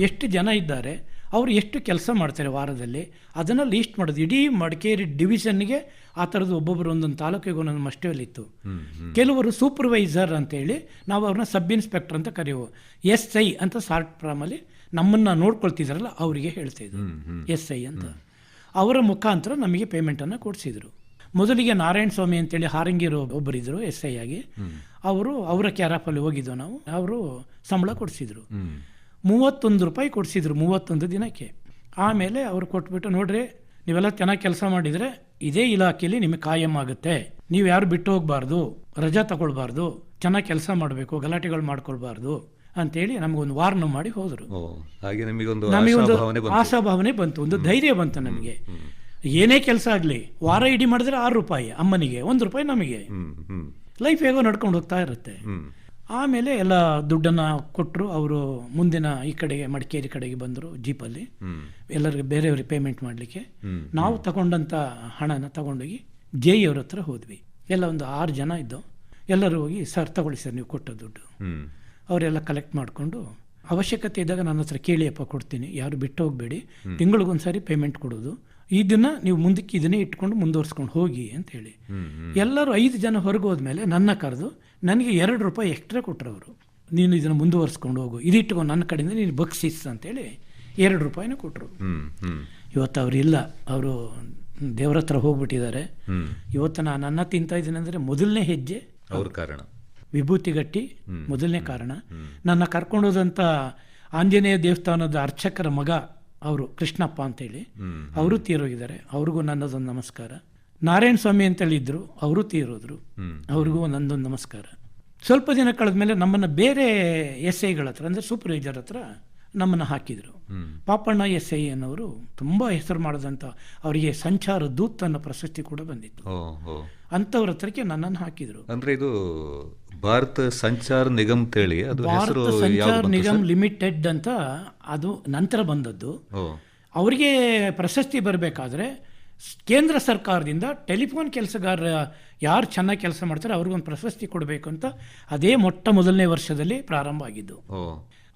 ಎಷ್ಟು ಜನ ಇದ್ದಾರೆ, ಅವರು ಎಷ್ಟು ಕೆಲಸ ಮಾಡ್ತಾರೆ ವಾರದಲ್ಲಿ, ಅದನ್ನು ಲೀಸ್ಟ್ ಮಾಡೋದು. ಇಡೀ ಮಡಿಕೇರಿ ಡಿವಿಷನ್ಗೆ ಆ ಥರದ್ದು ಒಬ್ಬೊಬ್ಬರು ಒಂದೊಂದು ತಾಲೂಕಿಗೆ ಒಂದೊಂದು ಮಸ್ಟೂಲ್ ಇತ್ತು. ಕೆಲವರು ಸೂಪರ್ವೈಸರ್ ಅಂತೇಳಿ, ನಾವು ಅವ್ರನ್ನ ಸಬ್ ಇನ್ಸ್ಪೆಕ್ಟರ್ ಅಂತ ಕರೆಯುವ. SI ಅಂತ ಶಾರ್ಟ್ ಫಾರ್ಮಲ್ಲಿ ನಮ್ಮನ್ನು ನೋಡ್ಕೊಳ್ತಿದ್ರಲ್ಲ ಅವರಿಗೆ ಹೇಳ್ತಿದ್ರು SI ಅಂತ. ಅವರ ಮುಖಾಂತರ ನಮಗೆ ಪೇಮೆಂಟನ್ನು ಕೊಡಿಸಿದ್ರು. ಮೊದಲಿಗೆ ನಾರಾಯಣ ಸ್ವಾಮಿ ಅಂತೇಳಿ ಹಾರಂಗಿರೋ ಒಬ್ಬರಿದ್ದರು SI ಆಗಿ. ಅವರ ಕ್ಯಾರಫಲ್ಲಿ ಹೋಗಿದ್ದೋ ನಾವು. ಅವರು ಸಂಬಳ ಕೊಡಿಸಿದ್ರು, 31 ರೂಪಾಯಿ ಕೊಡಿಸಿದ್ರು 31 ದಿನಕ್ಕೆ. ಆಮೇಲೆ ಅವರು ಕೊಟ್ಬಿಟ್ಟು, ನೋಡ್ರಿ ನೀವೆಲ್ಲ ಚೆನ್ನಾಗಿ ಕೆಲಸ ಮಾಡಿದರೆ ಇದೇ ಇಲಾಖೆಯಲ್ಲಿ ನಿಮಗೆ ಕಾಯಂ ಆಗುತ್ತೆ, ನೀವು ಯಾರು ಬಿಟ್ಟು ಹೋಗಬಾರ್ದು, ರಜಾ ತಗೊಳ್ಬಾರ್ದು, ಚೆನ್ನಾಗಿ ಕೆಲಸ ಮಾಡಬೇಕು, ಗಲಾಟೆಗಳು ಮಾಡ್ಕೊಳ್ಬಾರ್ದು ಅಂತೇಳಿ ನಮಗೊಂದು ವಾರ್ನ್ ಮಾಡಿ ಹೋದರು. ನಮಗೊಂದು ಆಶಾಭಾವನೆ ಬಂತು, ಒಂದು ಧೈರ್ಯ ಬಂತು ನಮಗೆ. ಏನೇ ಕೆಲಸ ಆಗಲಿ ವಾರ ಇಡೀ ಮಾಡಿದ್ರೆ 6 ರೂಪಾಯಿ ಅಮ್ಮನಿಗೆ, 1 ರೂಪಾಯಿ ನಮಗೆ, ಲೈಫ್ ಹೇಗೋ ನಡ್ಕೊಂಡು ಹೋಗ್ತಾ ಇರುತ್ತೆ. ಆಮೇಲೆ ಎಲ್ಲ ದುಡ್ಡನ್ನು ಕೊಟ್ಟರು. ಅವರು ಮುಂದಿನ ಈ ಕಡೆಗೆ ಮಡಿಕೇರಿ ಕಡೆಗೆ ಬಂದರು ಜೀಪಲ್ಲಿ, ಎಲ್ಲರಿಗೆ ಬೇರೆಯವ್ರಿಗೆ ಪೇಮೆಂಟ್ ಮಾಡಲಿಕ್ಕೆ. ನಾವು ತಗೊಂಡಂಥ ಹಣನ ತಗೊಂಡೋಗಿ JE ಅವ್ರ ಹತ್ರ ಹೋದ್ವಿ. ಎಲ್ಲ ಒಂದು 6 ಜನ ಇದ್ದು, ಎಲ್ಲರೂ ಹೋಗಿ ಸರ್ ತಗೊಳ್ಳಿ ಸರ್ ನೀವು ಕೊಟ್ಟ ದುಡ್ಡು. ಅವರೆಲ್ಲ ಕಲೆಕ್ಟ್ ಮಾಡಿಕೊಂಡು, ಅವಶ್ಯಕತೆ ಇದ್ದಾಗ ನನ್ನ ಹತ್ರ ಕೇಳಿಯಪ್ಪ ಕೊಡ್ತೀನಿ, ಯಾರು ಬಿಟ್ಟು ಹೋಗಬೇಡಿ, ತಿಂಗಳಿಗೊಂದ್ಸಾರಿ ಪೇಮೆಂಟ್ ಕೊಡೋದು, ಇದನ್ನು ನೀವು ಮುಂದಕ್ಕೆ ಇದನ್ನೇ ಇಟ್ಕೊಂಡು ಮುಂದುವರ್ಸ್ಕೊಂಡು ಹೋಗಿ ಅಂತ ಹೇಳಿ. ಎಲ್ಲರೂ 5 ಜನ ಹೊರಗೆ ಹೋದ್ಮೇಲೆ ನನ್ನ ಕರೆದು ನನಗೆ 2 ರೂಪಾಯಿ ಎಕ್ಸ್ಟ್ರಾ ಕೊಟ್ಟರು ಅವರು. ನೀನು ಇದನ್ನು ಮುಂದುವರ್ಸ್ಕೊಂಡು ಹೋಗು, ಇದಿಟ್ಕೊಂಡು ನನ್ನ ಕಡೆಯಿಂದ ನೀನು ಬಕ್ಸಿಸ್ ಅಂತೇಳಿ 2 ರೂಪಾಯಿನ ಕೊಟ್ಟರು. ಇವತ್ತು ಅವರು ಇಲ್ಲ, ಅವರು ದೇವ್ರ ಹತ್ರ ಹೋಗ್ಬಿಟ್ಟಿದ್ದಾರೆ. ಇವತ್ತು ನಾನು ಅನ್ನ ತಿಂತಾ ಇದ್ದೀನಿ ಅಂದರೆ ಮೊದಲನೇ ಹೆಜ್ಜೆ ಅವ್ರ ಕಾರಣ, ವಿಭೂತಿಗಟ್ಟಿ ಮೊದಲನೇ ಕಾರಣ. ನನ್ನ ಕರ್ಕೊಂಡೋದಂಥ ಆಂಜನೇಯ ದೇವಸ್ಥಾನದ ಅರ್ಚಕರ ಮಗ ಅವರು ಕೃಷ್ಣಪ್ಪ ಅಂತೇಳಿ, ಅವರು ತೀರೋಗಿದ್ದಾರೆ, ಅವ್ರಿಗೂ ನನ್ನದೊಂದು ನಮಸ್ಕಾರ. ನಾರಾಯಣ ಸ್ವಾಮಿ ಅಂತೇಳಿ ಇದ್ದರು, ಅವರು ತೀರೋದ್ರು, ಅವ್ರಿಗೂ ನನ್ನದೊಂದು ನಮಸ್ಕಾರ. ಸ್ವಲ್ಪ ದಿನ ಕಳೆದ ಮೇಲೆ ನಮ್ಮನ್ನು ಬೇರೆ SIಗಳ ಹತ್ರ, ಅಂದರೆ ಸೂಪರ್ವೈಸರ್ ಹತ್ರ ನಮ್ಮನ್ನು ಹಾಕಿದರು. ಪಾಪಣ್ಣ SI ಅನ್ನೋರು ತುಂಬ ಹೆಸರು ಮಾಡಿದಂಥ, ಅವರಿಗೆ ಸಂಚಾರ ದೂತ್ ಅನ್ನೋ ಪ್ರಶಸ್ತಿ ಕೂಡ ಬಂದಿತ್ತು. ಅಂಥವ್ರ ಹತ್ರಕ್ಕೆ ನನ್ನನ್ನು ಹಾಕಿದರು. ಅಂದರೆ ಇದು ಭಾರತ ಸಂಚಾರ ನಿಗಮ್ ಅಂತೇಳಿ, ಅದು ಭಾರತ ಸಂಚಾರ ನಿಗಮ್ ಲಿಮಿಟೆಡ್ ಅಂತ ಅದು ನಂತರ ಬಂದದ್ದು. ಅವರಿಗೆ ಪ್ರಶಸ್ತಿ ಬರಬೇಕಾದ್ರೆ ಕೇಂದ್ರ ಸರ್ಕಾರದಿಂದ ಟೆಲಿಫೋನ್ ಕೆಲಸಗಾರ ಯಾರು ಚೆನ್ನಾಗಿ ಕೆಲಸ ಮಾಡ್ತಾರೆ ಅವ್ರಿಗೊಂದು ಪ್ರಶಸ್ತಿ ಕೊಡಬೇಕು ಅಂತ ಅದೇ ಮೊದಲನೇ ವರ್ಷದಲ್ಲಿ ಪ್ರಾರಂಭ ಆಗಿದ್ದು.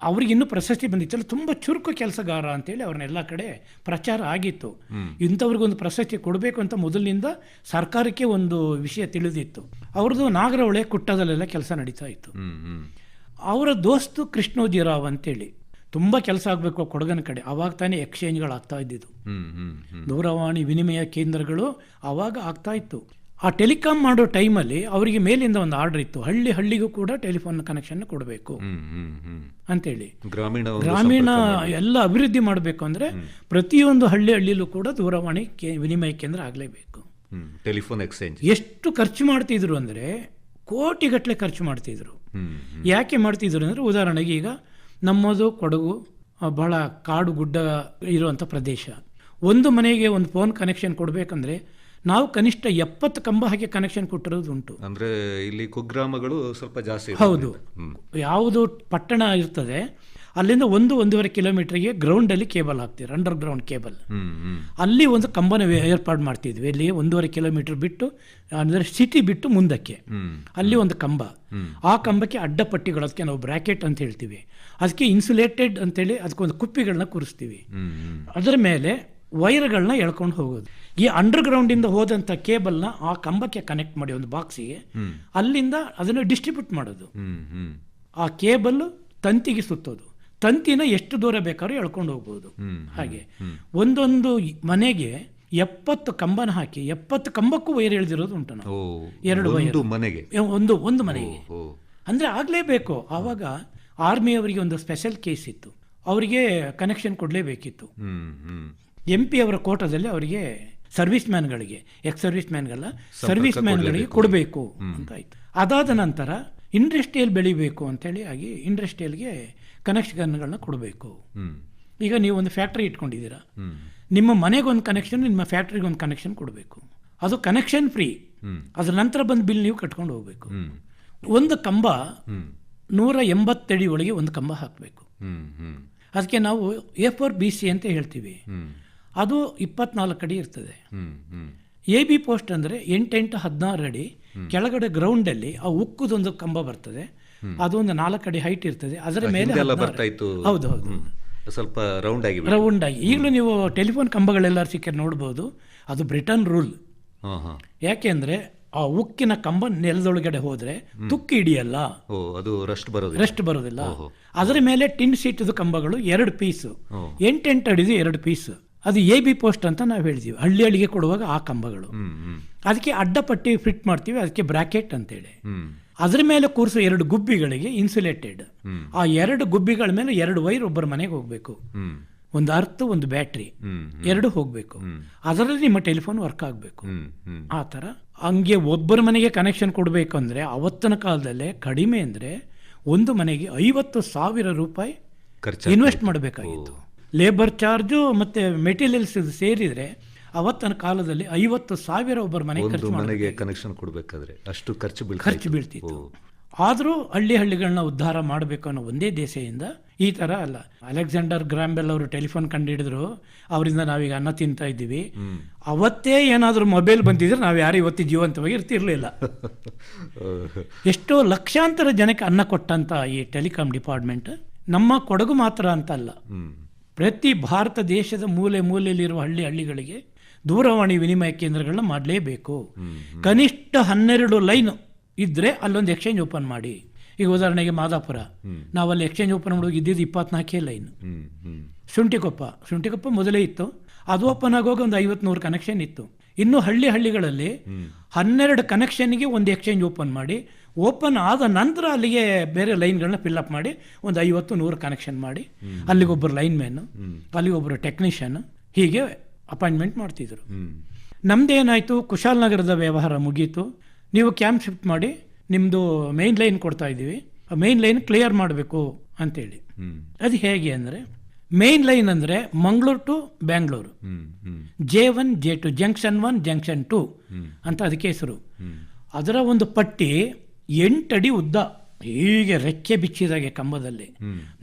ಅವ್ರಿಗಿನ್ನೂ ಪ್ರಶಸ್ತಿ ಬಂದಿತ್ತಲ್ಲ, ತುಂಬ ಚುರುಕು ಕೆಲಸಗಾರ ಅಂತೇಳಿ ಅವ್ರನ್ನೆಲ್ಲ ಕಡೆ ಪ್ರಚಾರ ಆಗಿತ್ತು. ಇಂಥವ್ರಿಗೊಂದು ಪ್ರಶಸ್ತಿ ಕೊಡಬೇಕು ಅಂತ ಮೊದಲಿನಿಂದ ಸರ್ಕಾರಕ್ಕೆ ಒಂದು ವಿಷಯ ತಿಳಿದಿತ್ತು. ಅವ್ರದ್ದು ನಾಗರಹೊಳೆ ಕುಟ್ಟದಲ್ಲೆಲ್ಲ ಕೆಲಸ ನಡೀತಾ ಇತ್ತು. ಅವರ ದೋಸ್ತು ಕೃಷ್ಣೋಜಿರಾವ್ ಅಂತೇಳಿ ತುಂಬ ಕೆಲಸ ಆಗಬೇಕು ಕೊಡಗನ ಕಡೆ. ಆವಾಗ ತಾನೇ ಎಕ್ಸ್ಚೇಂಜ್ಗಳು ಆಗ್ತಾ ಇದ್ದಿದ್ದು, ದೂರವಾಣಿ ವಿನಿಮಯ ಕೇಂದ್ರಗಳು ಆವಾಗ ಆಗ್ತಾ ಇತ್ತು. ಆ ಟೆಲಿಕಾಮ್ ಮಾಡೋ ಟೈಮಲ್ಲಿ ಅವರಿಗೆ ಮೇಲಿಂದ ಒಂದು ಆರ್ಡರ್ ಇತ್ತು, ಹಳ್ಳಿಗೂ ಕೂಡ ಟೆಲಿಫೋನ್ ಕನೆಕ್ಷನ್ ಕೊಡಬೇಕು ಅಂತೇಳಿ. ಗ್ರಾಮೀಣ ಎಲ್ಲ ಅಭಿವೃದ್ಧಿ ಮಾಡಬೇಕು ಅಂದರೆ ಪ್ರತಿಯೊಂದು ಹಳ್ಳಿಲೂ ಕೂಡ ದೂರವಾಣಿ ವಿನಿಮಯ ಕೇಂದ್ರ ಆಗಲೇಬೇಕು. ಟೆಲಿಫೋನ್ ಎಕ್ಸ್ಚೇಂಜ್ ಎಷ್ಟು ಖರ್ಚು ಮಾಡ್ತಿದ್ರು ಅಂದರೆ ಕೋಟಿಗಟ್ಟಲೆ ಖರ್ಚು ಮಾಡ್ತಿದ್ರು. ಯಾಕೆ ಮಾಡ್ತಿದ್ರು ಅಂದರೆ, ಉದಾಹರಣೆಗೆ ಈಗ ನಮ್ಮದು ಕೊಡಗು ಬಹಳ ಕಾಡು ಗುಡ್ಡ ಇರುವಂಥ ಪ್ರದೇಶ. ಒಂದು ಮನೆಗೆ ಒಂದು ಫೋನ್ ಕನೆಕ್ಷನ್ ಕೊಡಬೇಕಂದ್ರೆ ನಾವು ಕನಿಷ್ಠ 70 ಕಂಬ ಹಾಕಿ ಕನೆಕ್ಷನ್ ಕೊಟ್ಟಿರೋದು ಉಂಟು. ಅಂದರೆ ಇಲ್ಲಿ ಕುಗ್ರಾಮಗಳು ಸ್ವಲ್ಪ ಜಾಸ್ತಿ. ಹೌದು, ಯಾವುದು ಪಟ್ಟಣ ಇರ್ತದೆ ಅಲ್ಲಿಂದ 1-1.5 ಕಿಲೋಮೀಟರ್ಗೆ ಗ್ರೌಂಡಲ್ಲಿ ಕೇಬಲ್ ಹಾಕ್ತೀವಿ, ಅಂಡರ್ ಗ್ರೌಂಡ್ ಕೇಬಲ್. ಅಲ್ಲಿ ಒಂದು ಕಂಬನ ಏರ್ಪಾಡು ಮಾಡ್ತಿದ್ವಿ. ಇಲ್ಲಿ 1.5 ಕಿಲೋಮೀಟರ್ ಬಿಟ್ಟು, ಅಂದರೆ ಸಿಟಿ ಬಿಟ್ಟು ಮುಂದಕ್ಕೆ ಅಲ್ಲಿ ಒಂದು ಕಂಬ. ಆ ಕಂಬಕ್ಕೆ ಅಡ್ಡಪಟ್ಟಿಗಳು, ಅದಕ್ಕೆ ನಾವು ಬ್ರ್ಯಾಕೆಟ್ ಅಂತ ಹೇಳ್ತೀವಿ, ಅದಕ್ಕೆ ಇನ್ಸುಲೇಟೆಡ್ ಅಂತೇಳಿ ಅದಕ್ಕೊಂದು ಕುಪ್ಪಿಗಳನ್ನ ಕೂರಿಸ್ತೀವಿ. ಅದರ ಮೇಲೆ ವೈರ್ಗಳನ್ನ ಎಳ್ಕೊಂಡು ಹೋಗೋದು. ಈ ಅಂಡರ್ ಗ್ರೌಂಡಿಂದ ಹೋದಂಥ ಕೇಬಲ್ನ ಆ ಕಂಬಕ್ಕೆ ಕನೆಕ್ಟ್ ಮಾಡಿ ಒಂದು ಬಾಕ್ಸಿಗೆ, ಅಲ್ಲಿಂದ ಅದನ್ನು ಡಿಸ್ಟ್ರಿಬ್ಯೂಟ್ ಮಾಡೋದು. ಆ ಕೇಬಲ್ ತಂತಿಗೆ ಸುತ್ತೋದು, ತಂತಿನ ಎಷ್ಟು ದೂರ ಬೇಕಾದ್ರೂ ಎಳ್ಕೊಂಡು ಹೋಗ್ಬೋದು. ಹಾಗೆ ಒಂದೊಂದು ಮನೆಗೆ 70 ಕಂಬನ ಹಾಕಿ 70 ಕಂಬಕ್ಕೂ ವೈರ್ ಎಳೆದಿರೋದು ಉಂಟು ನಾವು. 2 ವೈರ್ ಒಂದು ಮನೆಗೆ ಅಂದರೆ ಆಗಲೇಬೇಕು. ಆವಾಗ ಆರ್ಮಿಯವರಿಗೆ ಒಂದು ಸ್ಪೆಷಲ್ ಕೇಸ್ ಇತ್ತು, ಅವರಿಗೆ ಕನೆಕ್ಷನ್ ಕೊಡಲೇಬೇಕಿತ್ತು. MP ಅವರ ಕೋಟದಲ್ಲಿ ಅವರಿಗೆ ಸರ್ವಿಸ್ ಮ್ಯಾನ್ಗಳಿಗೆ, ಸರ್ವಿಸ್ ಮ್ಯಾನ್ಗಳಿಗೆ ಕೊಡಬೇಕು ಅಂತ ಆಯಿತು. ಅದಾದ ನಂತರ ಇಂಡಸ್ಟ್ರಿಯಲ್ ಬೆಳಿಬೇಕು ಅಂತೇಳಿ ಆಗಿ ಇಂಡಸ್ಟ್ರಿಯಲ್ಗೆ ಕನೆಕ್ಷನ್ಗಳನ್ನ ಕೊಡಬೇಕು. ಈಗ ನೀವು ಒಂದು ಫ್ಯಾಕ್ಟ್ರಿ ಇಟ್ಕೊಂಡಿದ್ದೀರಾ, ನಿಮ್ಮ ಮನೆಗೊಂದು ಕನೆಕ್ಷನ್, ನಿಮ್ಮ ಫ್ಯಾಕ್ಟ್ರಿಗೆ ಒಂದು ಕನೆಕ್ಷನ್ ಕೊಡಬೇಕು. ಅದು ಕನೆಕ್ಷನ್ ಫ್ರೀ. ಅದರ ನಂತರ ಬಂದು ಬಿಲ್ ನೀವು ಕಟ್ಕೊಂಡು ಹೋಗ್ಬೇಕು. ಒಂದು ಕಂಬ 180 ಅಡಿ ಒಳಗೆ ಒಂದು ಕಂಬ ಹಾಕಬೇಕು. ಅದಕ್ಕೆ ನಾವು A4BC ಅಂತ ಹೇಳ್ತೀವಿ. ಅದು 24 ಅಡಿ ಇರ್ತದೆ. AB ಪೋಸ್ಟ್ ಅಂದರೆ 8-16 ಅಡಿ ಕೆಳಗಡೆ ಗ್ರೌಂಡಲ್ಲಿ ಆ ಉಕ್ಕುದೊಂದು ಕಂಬ ಬರ್ತದೆ, ಅದೊಂದು 4 ಅಡಿ ಹೈಟ್ ಇರ್ತದೆ. ಅದರ ಮೇಲೆ ಹೌದು ಸ್ವಲ್ಪ ರೌಂಡ್ ಆಗಿ ಈಗಲೂ ನೀವು ಟೆಲಿಫೋನ್ ಕಂಬಗಳೆಲ್ಲ ಸಿಕ್ಕರೆ ನೋಡ್ಬೋದು. ಅದು ಬ್ರಿಟನ್ ರೂಲ್. ಯಾಕೆಂದ್ರೆ ಆ ಉಕ್ಕಿನ ಕಂಬ ನೆಲದೊಳಗಡೆ ಹೋದ್ರೆ ತುಕ್ಕಿ ಹಿಡಿಯಲ್ಲ, ಅದು ರೆಸ್ಟ್ ಬರೋದಿಲ್ಲ. ಅದರ ಮೇಲೆ ಟಿನ್ ಸೀಟದ ಕಂಬಗಳು 2 ಪೀಸ್, 8 ಅಡಿದು 2 ಪೀಸ್. ಅದು AB ಪೋಸ್ಟ್ ಅಂತ ನಾವು ಹೇಳ್ತೀವಿ. ಹಳ್ಳಿಗೆ ಕೊಡುವಾಗ ಆ ಕಂಬಗಳು, ಅದಕ್ಕೆ ಅಡ್ಡಪಟ್ಟಿ ಫಿಟ್ ಮಾಡ್ತೀವಿ, ಅದಕ್ಕೆ ಬ್ರಾಕೆಟ್ ಅಂತೇಳಿ. ಅದರ ಮೇಲೆ ಕೂರಿಸೋ 2 ಗುಬ್ಬಿಗಳಿಗೆ ಇನ್ಸುಲೇಟೆಡ್. ಆ 2 ಗುಬ್ಬಿಗಳ ಮೇಲೆ 2 ವೈರ್ ಒಬ್ಬರ ಮನೆಗೆ ಹೋಗ್ಬೇಕು. ಒಂದು ಅರ್ಥ, ಒಂದು ಬ್ಯಾಟ್ರಿ, 2 ಹೋಗ್ಬೇಕು. ಅದರಲ್ಲಿ ನಿಮ್ಮ ಟೆಲಿಫೋನ್ ವರ್ಕ್ ಆಗಬೇಕು. ಆ ಥರ ಹಂಗೆ ಒಬ್ಬರ ಮನೆಗೆ ಕನೆಕ್ಷನ್ ಕೊಡಬೇಕು ಅಂದರೆ ಅವತ್ತಿನ ಕಾಲದಲ್ಲೇ ಕಡಿಮೆ ಅಂದರೆ ಒಂದು ಮನೆಗೆ 50,000 ರೂಪಾಯಿ ಇನ್ವೆಸ್ಟ್ ಮಾಡಬೇಕಾಗಿತ್ತು. ಲೇಬರ್ ಚಾರ್ಜು ಮತ್ತು ಮೆಟೀರಿಯಲ್ಸ್ ಸೇರಿದರೆ ಅವತ್ತಿನ ಕಾಲದಲ್ಲಿ 50,000 ಒಬ್ಬರ ಮನೆಗೆ ಕನೆಕ್ಷನ್ ಕೊಡಬೇಕಾದ್ರೆ ಅಷ್ಟು ಖರ್ಚು ಬೀಳ್ತಿತ್ತು. ಆದರೂ ಹಳ್ಳಿಗಳನ್ನ ಉದ್ಧಾರ ಮಾಡಬೇಕು ಅನ್ನೋ ಒಂದೇ ದೇಶದಿಂದ ಈ ಥರ ಅಲ್ಲ. ಅಲೆಕ್ಸಾಂಡರ್ ಗ್ರಾಹಂ ಬೆಲ್ ಅವರು ಟೆಲಿಫೋನ್ ಕಂಡುಹಿಡಿದ್ರು, ಅವರಿಂದ ನಾವೀಗ ಅನ್ನ ತಿಂತಾ ಇದ್ದೀವಿ. ಅವತ್ತೇ ಏನಾದರೂ ಮೊಬೈಲ್ ಬಂದಿದ್ರೆ ನಾವು ಯಾರು ಇವತ್ತು ಜೀವಂತವಾಗಿ ಇರ್ತಿರ್ಲಿಲ್ಲ. ಎಷ್ಟೋ ಲಕ್ಷಾಂತರ ಜನಕ್ಕೆ ಅನ್ನ ಕೊಟ್ಟಂತ ಈ ಟೆಲಿಕಾಂ ಡಿಪಾರ್ಟ್ಮೆಂಟ್ ನಮ್ಮ ಕೊಡಗು ಮಾತ್ರ ಅಂತ ಅಲ್ಲ, ಪ್ರತಿ ಭಾರತ ದೇಶದ ಮೂಲೆಯಲ್ಲಿರುವ ಹಳ್ಳಿಗಳಿಗೆ ದೂರವಾಣಿ ವಿನಿಮಯ ಕೇಂದ್ರಗಳನ್ನ ಮಾಡಲೇಬೇಕು. ಕನಿಷ್ಠ 12 ಲೈನ್ ಇದ್ರೆ ಅಲ್ಲೊಂದು ಎಕ್ಸ್ಚೇಂಜ್ ಓಪನ್ ಮಾಡಿ. ಈಗ ಉದಾಹರಣೆಗೆ ನಾವಲ್ಲಿ ಎಕ್ಸ್ಚೇಂಜ್ ಓಪನ್ ಮಾಡೋಗಿ ಇದ್ದಿದ್ದು 24 ಲೈನ್. ಶುಂಠಿಕೊಪ್ಪ ಮೊದಲೇ ಇತ್ತು, ಅದು ಓಪನ್ ಆಗುವಾಗ ಒಂದು 50-100 ಕನೆಕ್ಷನ್ ಇತ್ತು. ಇನ್ನು ಹಳ್ಳಿಗಳಲ್ಲಿ 12 ಕನೆಕ್ಷನ್ಗೆ ಒಂದು ಎಕ್ಸ್ಚೇಂಜ್ ಓಪನ್ ಮಾಡಿ, ಓಪನ್ ಆದ ನಂತರ ಅಲ್ಲಿಗೆ ಬೇರೆ ಲೈನ್ಗಳನ್ನ ಫಿಲ್ಅಪ್ ಮಾಡಿ ಒಂದು 50-100 ಕನೆಕ್ಷನ್ ಮಾಡಿ, ಅಲ್ಲಿಗೊಬ್ಬರು ಲೈನ್ ಮ್ಯಾನು, ಅಲ್ಲಿಗೊಬ್ಬರು ಟೆಕ್ನಿಷಿಯನ್, ಹೀಗೆ ಅಪಾಯಿಂಟ್ಮೆಂಟ್ ಮಾಡ್ತಿದ್ರು. ನಮ್ದೇನಾಯಿತು, ಕುಶಾಲನಗರದ ವ್ಯವಹಾರ ಮುಗೀತು. ನೀವು ಕ್ಯಾಂಪ್ ಶಿಫ್ಟ್ ಮಾಡಿ ನಿಮ್ಮದು ಮೇನ್ ಲೈನ್ ಕೊಡ್ತಾ ಇದ್ದೀವಿ, ಆ ಮೇನ್ ಲೈನ್ ಕ್ಲಿಯರ್ ಮಾಡಬೇಕು ಅಂತೇಳಿ. ಅದು ಹೇಗೆ ಅಂದರೆ, ಮೇನ್ ಲೈನ್ ಅಂದರೆ Mangaluru to Bangalore, J1 J2 junction 1 junction 2 ಅಂತ ಅದಕ್ಕೆ ಹೆಸರು. ಅದರ ಒಂದು ಪಟ್ಟಿ 8 ಅಡಿ ಉದ್ದ, ಹೀಗೆ ರೆಕ್ಕೆ ಬಿಚ್ಚಿದಾಗೆ ಕಂಬದಲ್ಲಿ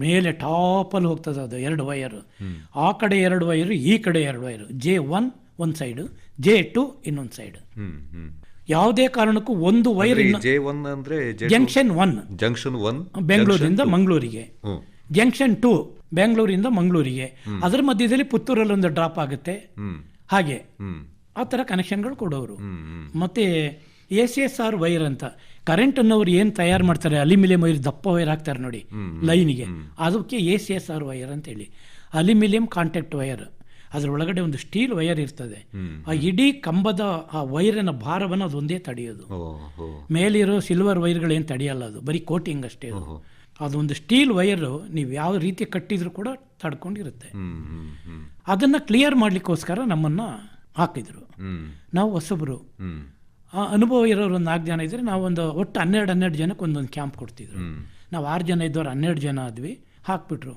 ಮೇಲೆ ಟಾಪಲ್ಲಿ ಹೋಗ್ತದೆ. ಅದು 2 ವೈರು, ಆ ಕಡೆ 2 ವೈರು, ಈ ಕಡೆ 2 ವೈರು. J1 ಒಂದು ಸೈಡು, J2 ಇನ್ನೊಂದು ಸೈಡ್. ಯಾವುದೇ ಕಾರಣಕ್ಕೂ ಒಂದು ವೈರ್ ಜಂಕ್ಷನ್ 1 ಬೆಂಗಳೂರಿಂದ ಮಂಗಳೂರಿಗೆ, ಜಂಕ್ಷನ್ 2 ಬೆಂಗಳೂರಿಂದ ಮಂಗಳೂರಿಗೆ, ಅದರ ಮಧ್ಯದಲ್ಲಿ ಪುತ್ತೂರಲ್ಲಿ ಒಂದು ಡ್ರಾಪ್ ಆಗುತ್ತೆ. ಹಾಗೆ ಆ ಥರ ಕನೆಕ್ಷನ್ಗಳು ಕೊಡೋರು. ಮತ್ತೆ ACSR ವೈರ್ ಅಂತ ಕರೆಂಟ್ ಅನ್ನೋರು ಏನು ತಯಾರು ಮಾಡ್ತಾರೆ ಅಲ್ಯೂಮಿನಿಯಂ ವೈರ್ ದಪ್ಪ ವೈರ್ ಹಾಕ್ತಾರೆ ನೋಡಿ ಲೈನಿಗೆ, ಅದಕ್ಕೆ ACSR ವೈರ್ ಅಂತೇಳಿ, ಅಲ್ಯೂಮಿನಿಯಂ ಕಾಂಟ್ಯಾಕ್ಟ್ ವೈರ್. ಅದರ ಒಳಗಡೆ ಒಂದು ಸ್ಟೀಲ್ ವೈರ್ ಇರ್ತದೆ. ಆ ಇಡೀ ಕಂಬದ ಆ ವೈರಿನ ಭಾರವನ್ನು ಅದೊಂದೇ ತಡೆಯೋದು. ಮೇಲಿರೋ ಸಿಲ್ವರ್ ವೈರ್ಗಳೇನು ತಡೆಯಲ್ಲ, ಅದು ಬರೀ ಕೋಟಿಂಗ್ ಅಷ್ಟೇ. ಅದೊಂದು ಸ್ಟೀಲ್ ವೈರು ನೀವು ಯಾವ ರೀತಿ ಕಟ್ಟಿದ್ರು ಕೂಡ ತಡ್ಕೊಂಡಿರುತ್ತೆ. ಅದನ್ನು ಕ್ಲಿಯರ್ ಮಾಡಲಿಕ್ಕೋಸ್ಕರ ನಮ್ಮನ್ನು ಹಾಕಿದ್ರು. ನಾವು ಹೊಸಬರು, ಆ ಅನುಭವ ಇರೋರು ಒಂದು 4 ಜನ ಇದ್ದರೆ ನಾವೊಂದು ಒಟ್ಟು 12 ಜನಕ್ಕೆ ಒಂದೊಂದು ಕ್ಯಾಂಪ್ ಕೊಡ್ತಿದ್ರು. ನಾವು 6 ಜನ ಇದ್ದವ್ರು 12 ಜನ ಆದ್ವಿ. ಹಾಕ್ಬಿಟ್ರು.